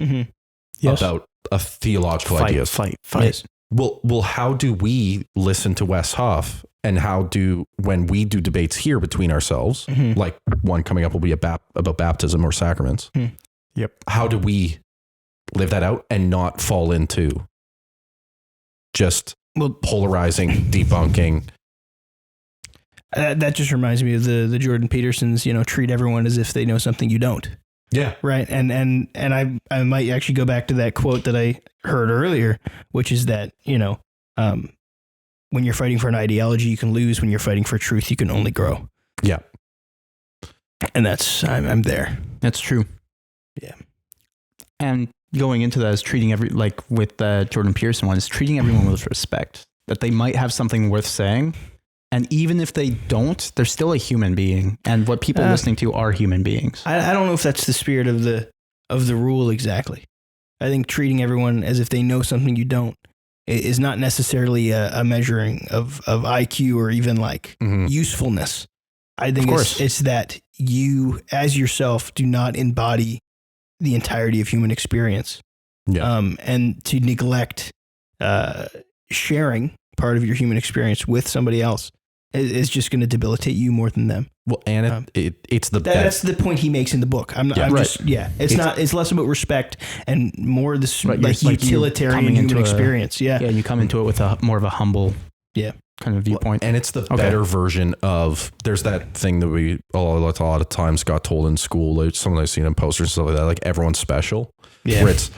about a theological ideas. Fight. Yes. Well, how do we listen to Wes Huff, and when we do debates here between ourselves, like one coming up will be about baptism or sacraments. Yep. How do we live that out and not fall into just polarizing, debunking? That just reminds me of the Jordan Peterson's, treat everyone as if they know something you don't. Yeah. Right. And I might actually go back to that quote that I heard earlier, which is that, when you're fighting for an ideology, you can lose. When you're fighting for truth, you can only grow. Yeah. And I'm there. That's true. Yeah. And going into that is treating with the Jordan Peterson one, is treating everyone with respect, that they might have something worth saying. And even if they don't, they're still a human being. And what people listening to are human beings. I don't know if that's the spirit of the rule exactly. I think treating everyone as if they know something you don't is not necessarily a measuring of IQ or even like usefulness. I think it's that you as yourself do not embody the entirety of human experience. Yeah. And to neglect sharing part of your human experience with somebody else is just going to debilitate you more than them. Well, and it's the that's the point he makes in the book. It's less about respect and more this utilitarian human experience. Yeah. Yeah. You come into it with more of a humble kind of viewpoint. And it's the better version of, there's that thing that we a lot of times got told in school, like something I've seen in posters and stuff like that, like everyone's special. Yeah. Where it's,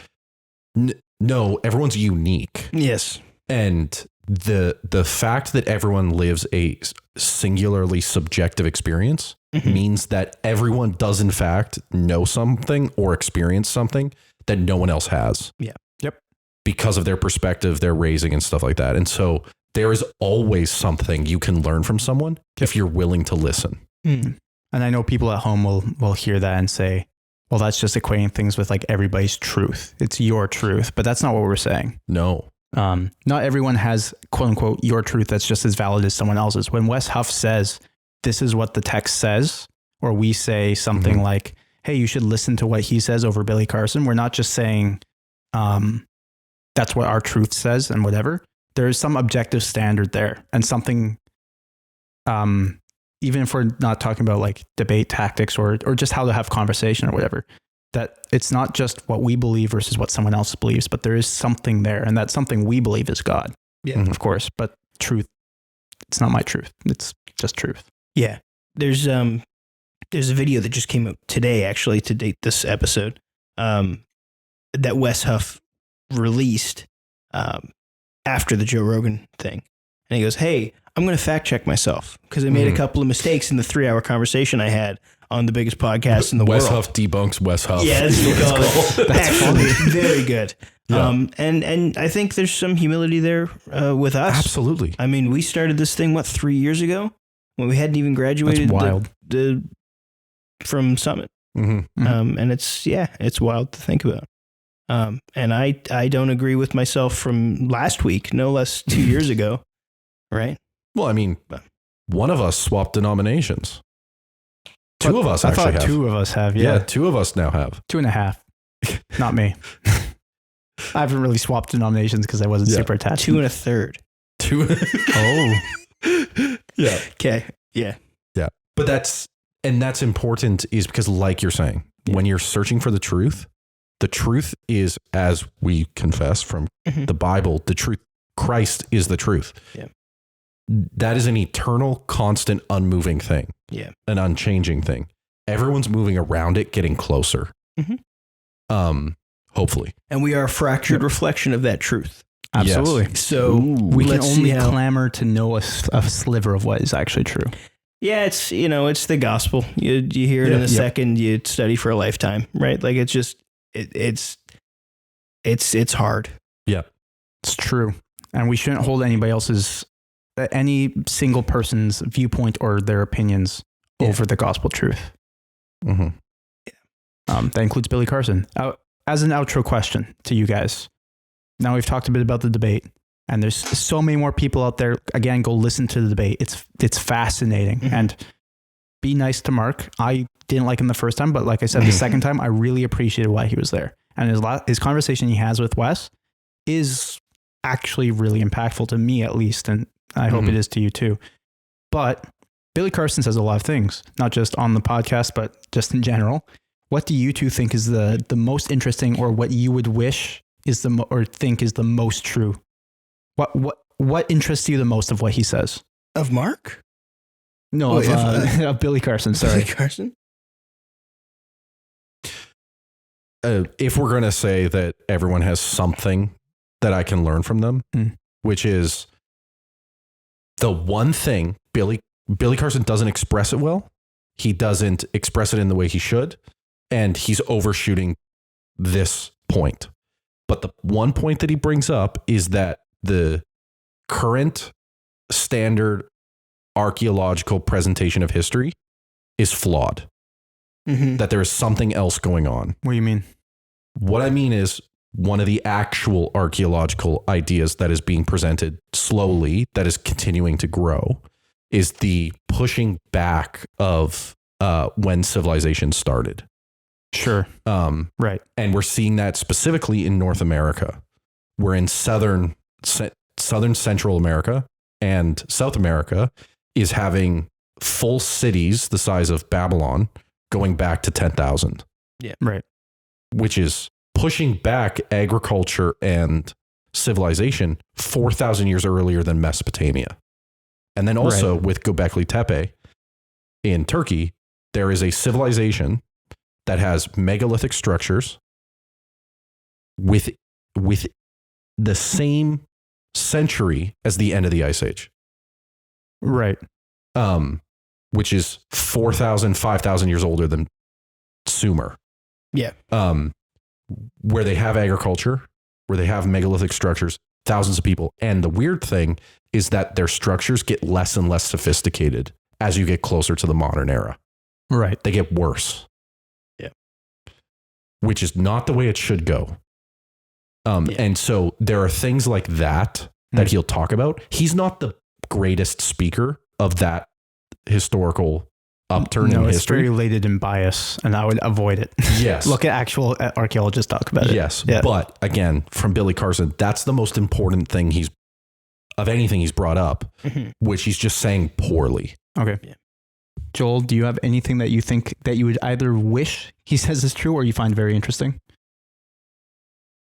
no, everyone's unique. Yes. And the fact that everyone lives a singularly subjective experience means that everyone does in fact know something or experience something that no one else has. Yeah. Yep. Because of their perspective, their raising and stuff like that. And so there is always something you can learn from someone if you're willing to listen. And I know people at home will hear that and say, well, that's just equating things with like everybody's truth. It's your truth, but that's not what we're saying. No. Not everyone has quote unquote your truth that's just as valid as someone else's. When Wes Huff says, this is what the text says, or we say something like, hey, you should listen to what he says over Billy Carson. We're not just saying, that's what our truth says and whatever. There is some objective standard there and something, even if we're not talking about like debate tactics or just how to have conversation or whatever, that it's not just what we believe versus what someone else believes, but there is something there. And that something we believe is God. Yeah. Of course, but truth, it's not my truth. It's just truth. Yeah. There's a video that just came up today, actually, to date this episode, that Wes Huff released, after the Joe Rogan thing. And he goes, hey, I'm going to fact check myself because I made a couple of mistakes in the 3-hour conversation I had on the biggest podcast in the world. Wes Huff debunks Wes Huff. Yeah, that's what we call it. That's funny. Very good. Yeah. And I think there's some humility there with us. Absolutely. I mean, we started this thing, 3 years ago when we hadn't even graduated That's wild. from Summit. And it's wild to think about. And I don't agree with myself from last week, no less 2 years ago. Right. Well, I mean, one of us swapped denominations. Two of us actually have. 2 of us have. Yeah, 2 of us now have. 2.5. Not me. I haven't really swapped denominations because I wasn't super attached. 2 1/3. 2. Oh. Yeah. Okay. Yeah. Yeah. But that's important is because, like you're saying, when you're searching for the truth is, as we confess from the Bible, the truth. Christ is the truth. Yeah. That is an eternal, constant, unmoving thing. Yeah. An unchanging thing. Everyone's moving around it, getting closer. Hopefully. And we are a fractured reflection of that truth. Absolutely. Yes. So we can only clamor to know a sliver of what is actually true. Yeah, it's the gospel. You hear it in a second, you study for a lifetime, right? Like it's just it's hard. Yeah. It's true. And we shouldn't hold anybody else's any single person's viewpoint or their opinions over the gospel truth. Mm-hmm. That includes Billy Carson. As an outro question to you guys, now we've talked a bit about the debate, and there's so many more people out there. Again, go listen to the debate. It's fascinating. And be nice to Mark. I didn't like him the first time, but like I said, the second time, I really appreciated why he was there. And his conversation he has with Wes is actually really impactful to me, at least, and I hope it is to you too. But Billy Carson says a lot of things, not just on the podcast, but just in general. What do you two think is the most interesting, or what you would wish is or think is the most true? What interests you the most of what he says? Of Mark? No, of Billy Carson. Sorry, Billy Carson. If we're gonna say that everyone has something that I can learn from them, which is the one thing Billy Carson doesn't express it well. He doesn't express it in the way he should. And he's overshooting this point. But the one point that he brings up is that the current standard archaeological presentation of history is flawed. That there is something else going on. What do you mean? What I mean is one of the actual archaeological ideas that is being presented slowly, that is continuing to grow, is the pushing back of when civilization started. Sure. Right. And we're seeing that specifically in North America. We're in southern Central America, and South America is having full cities the size of Babylon going back to 10,000. Yeah. Right. Which is pushing back agriculture and civilization 4,000 years earlier than Mesopotamia. And then also with Göbekli Tepe in Turkey, there is a civilization that has megalithic structures with the same century as the end of the Ice Age. Right. Which is 4,000, 5,000 years older than Sumer. Yeah. Where they have agriculture, where they have megalithic structures, thousands of people. And the weird thing is that their structures get less and less sophisticated as you get closer to the modern era. Right. They get worse. Yeah. Which is not the way it should go. And so there are things like that he'll talk about. He's not the greatest speaker of that historical upturn in it's history. very related in bias, and I would avoid it. Yes. Look at actual archaeologists talk about it. Yes. Yeah. But again, from Billy Carson, that's the most important thing of anything he's brought up, which he's just saying poorly. Okay. Yeah. Joel, do you have anything that you think that you would either wish he says is true or you find very interesting?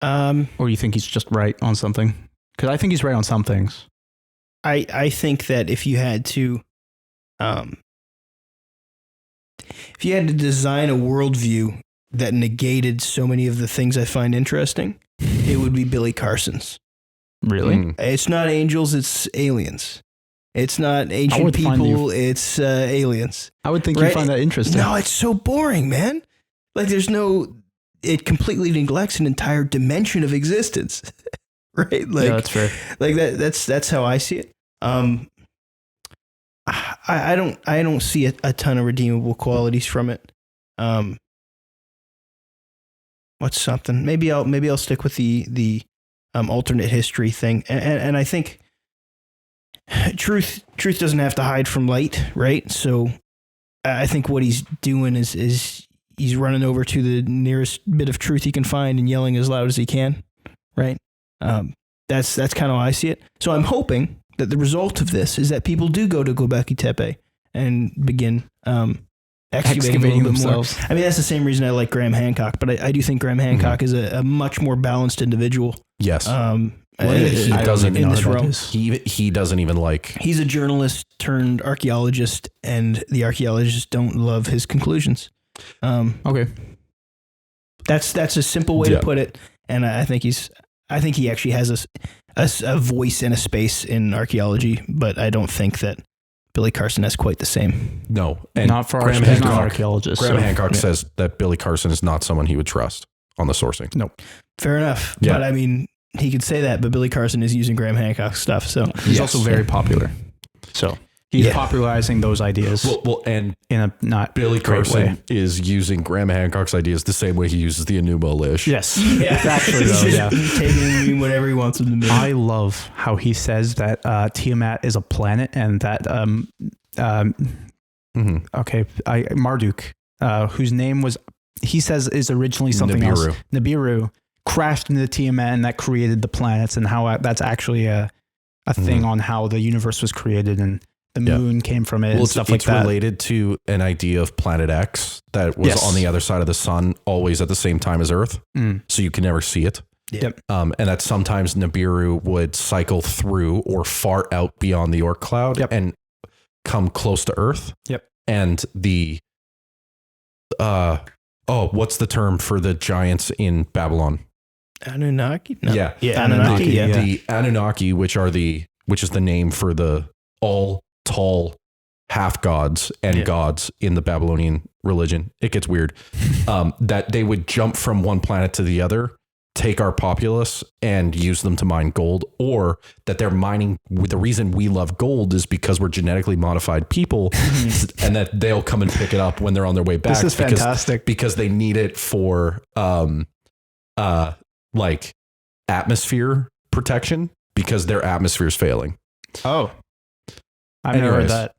Or you think he's just right on something? Because I think he's right on some things. I think that if you had to design a worldview that negated so many of the things I find interesting, it would be Billy Carson's. Really? It's not angels, it's aliens. It's not ancient people, it's aliens. I would think you find that interesting. No, it's so boring, man. Like it completely neglects an entire dimension of existence. Right? Like, yeah, that's fair. Like that's how I see it. I don't see a ton of redeemable qualities from it. What's something? Maybe I'll stick with the alternate history thing. And I think truth doesn't have to hide from light, right? So I think what he's doing is he's running over to the nearest bit of truth he can find and yelling as loud as he can, right? That's kind of how I see it. So I'm hoping that the result of this is that people do go to Göbekli Tepe and begin excavating themselves. I mean, that's the same reason I like Graham Hancock, but I do think Graham Hancock is a much more balanced individual. Yes. He doesn't in this realm. He doesn't even like. He's a journalist turned archaeologist, and the archaeologists don't love his conclusions. Okay. That's a simple way to put it, and I think he actually has a voice and a space in archaeology, but I don't think that Billy Carson has quite the same. No, and not for Graham Hancock, not archaeologist. Graham Hancock says that Billy Carson is not someone he would trust on the sourcing. Nope. Fair enough. Yeah. But I mean, he could say that, but Billy Carson is using Graham Hancock stuff. So he's also very popular. So he's popularizing those ideas and in a not Billy great Carson way. is using Graham Hancock's ideas the same way he uses the Enuma Elish. Yes. Actually, though, He's yeah. just taking whatever he wants him to mean. I love how he says that Tiamat is a planet and that Marduk, whose name was, he says, is originally something else. Nibiru crashed into Tiamat, and that created the planets, and how that's actually a thing on how the universe was created, and the moon came from it, and stuff like that. It's related to an idea of Planet X that was on the other side of the sun, always at the same time as Earth, so you can never see it. Yep. And that sometimes Nibiru would cycle through or far out beyond the Oort cloud and come close to Earth. Yep. And the what's the term for the giants in Babylon? Anunnaki? No. Yeah. Anunnaki. The Anunnaki, which is the name for the all tall half gods and gods in the Babylonian religion. It gets weird. That they would jump from one planet to the other, take our populace and use them to mine gold, or that they're mining. The reason we love gold is because we're genetically modified people and that they'll come and pick it up when they're on their way back. This is fantastic. Because they need it for, like atmosphere protection because their atmosphere is failing. Oh, I've never heard that.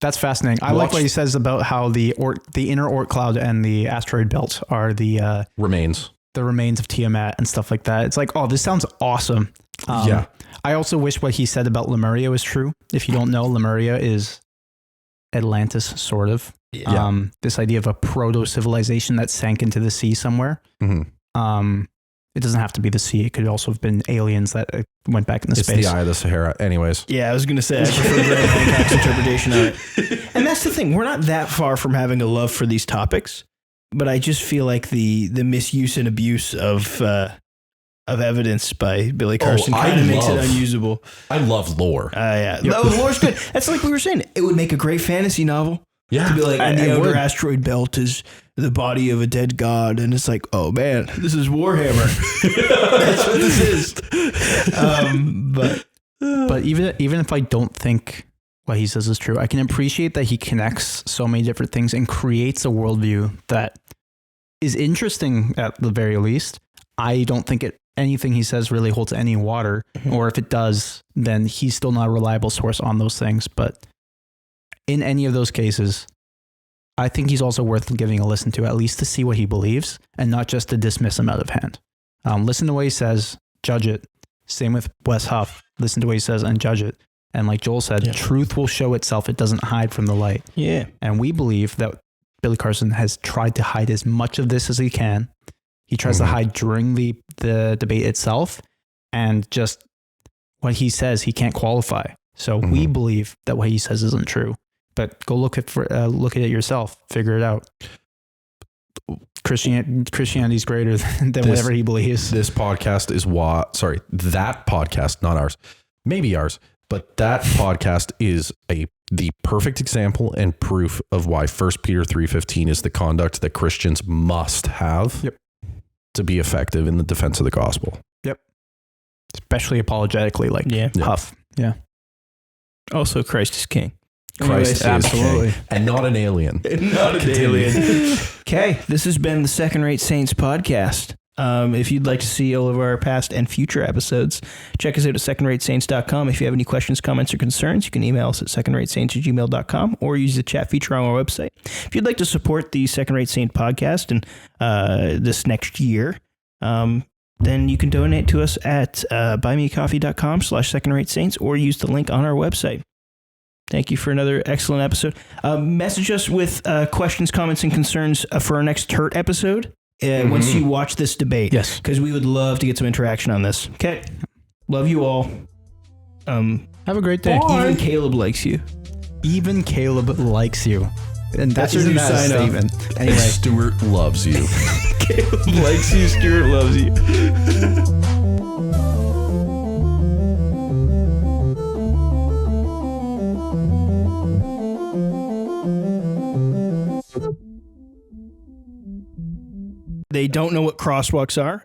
That's fascinating. I like what he says about how the inner Oort cloud and the asteroid belt are the remains of Tiamat and stuff like that. It's like, oh, this sounds awesome. I also wish what he said about Lemuria was true. If you don't know, Lemuria is Atlantis, sort of. This idea of a proto-civilization that sank into the sea somewhere. It doesn't have to be the sea. It could also have been aliens that went back into space. It's the Eye of the Sahara. Anyways. Yeah, I was going to say, I prefer Graham Hancock's interpretation of it. And that's the thing. We're not that far from having a love for these topics, but I just feel like the misuse and abuse of evidence by Billy Carson kind of makes it unusable. I love lore. Lore's good. That's like we were saying. It would make a great fantasy novel. Yeah. To be like, and the outer asteroid belt is the body of a dead god. And it's like, oh man, this is Warhammer. That's what this is. But even if I don't think what he says is true, I can appreciate that he connects so many different things and creates a worldview that is interesting at the very least. I don't think anything he says really holds any water, or if it does, then he's still not a reliable source on those things. But in any of those cases, I think he's also worth giving a listen to, at least to see what he believes and not just to dismiss him out of hand. Listen to what he says, judge it. Same with Wes Huff. Listen to what he says and judge it. And like Joel said, truth will show itself. It doesn't hide from the light. Yeah. And we believe that Billy Carson has tried to hide as much of this as he can. He tries to hide during the debate itself, and just what he says, he can't qualify. So we believe that what he says isn't true. But go look at it yourself. Figure it out. Christianity's greater than whatever he believes. This podcast is that podcast, not ours. Maybe ours, but that podcast is the perfect example and proof of why 1 Peter 3:15 is the conduct that Christians must have to be effective in the defense of the gospel. Yep. Especially apologetically, like Huff. Yeah. Also, Christ is king. Christ is absolutely king, and not an alien. Not an alien. Okay, this has been the Second Rate Saints podcast. If you'd like to see all of our past and future episodes, check us out at secondраtesaints.com. If you have any questions, comments, or concerns, you can email us at secondраtesaints@gmail.com or use the chat feature on our website. If you'd like to support the Second Rate Saint podcast and this next year, then you can donate to us at buymeacoffee.com/secondраtesaints or use the link on our website. Thank you for another excellent episode. Message us with questions, comments, and concerns for our next Turt episode once you watch this debate. Yes. Because we would love to get some interaction on this. Okay. Love you all. Have a great day. Bye. Even Caleb likes you. Even Caleb likes you. And that's your new sign statement. Anyway, Stuart loves you. Caleb likes you. Stuart loves you. They don't know what crosswalks are.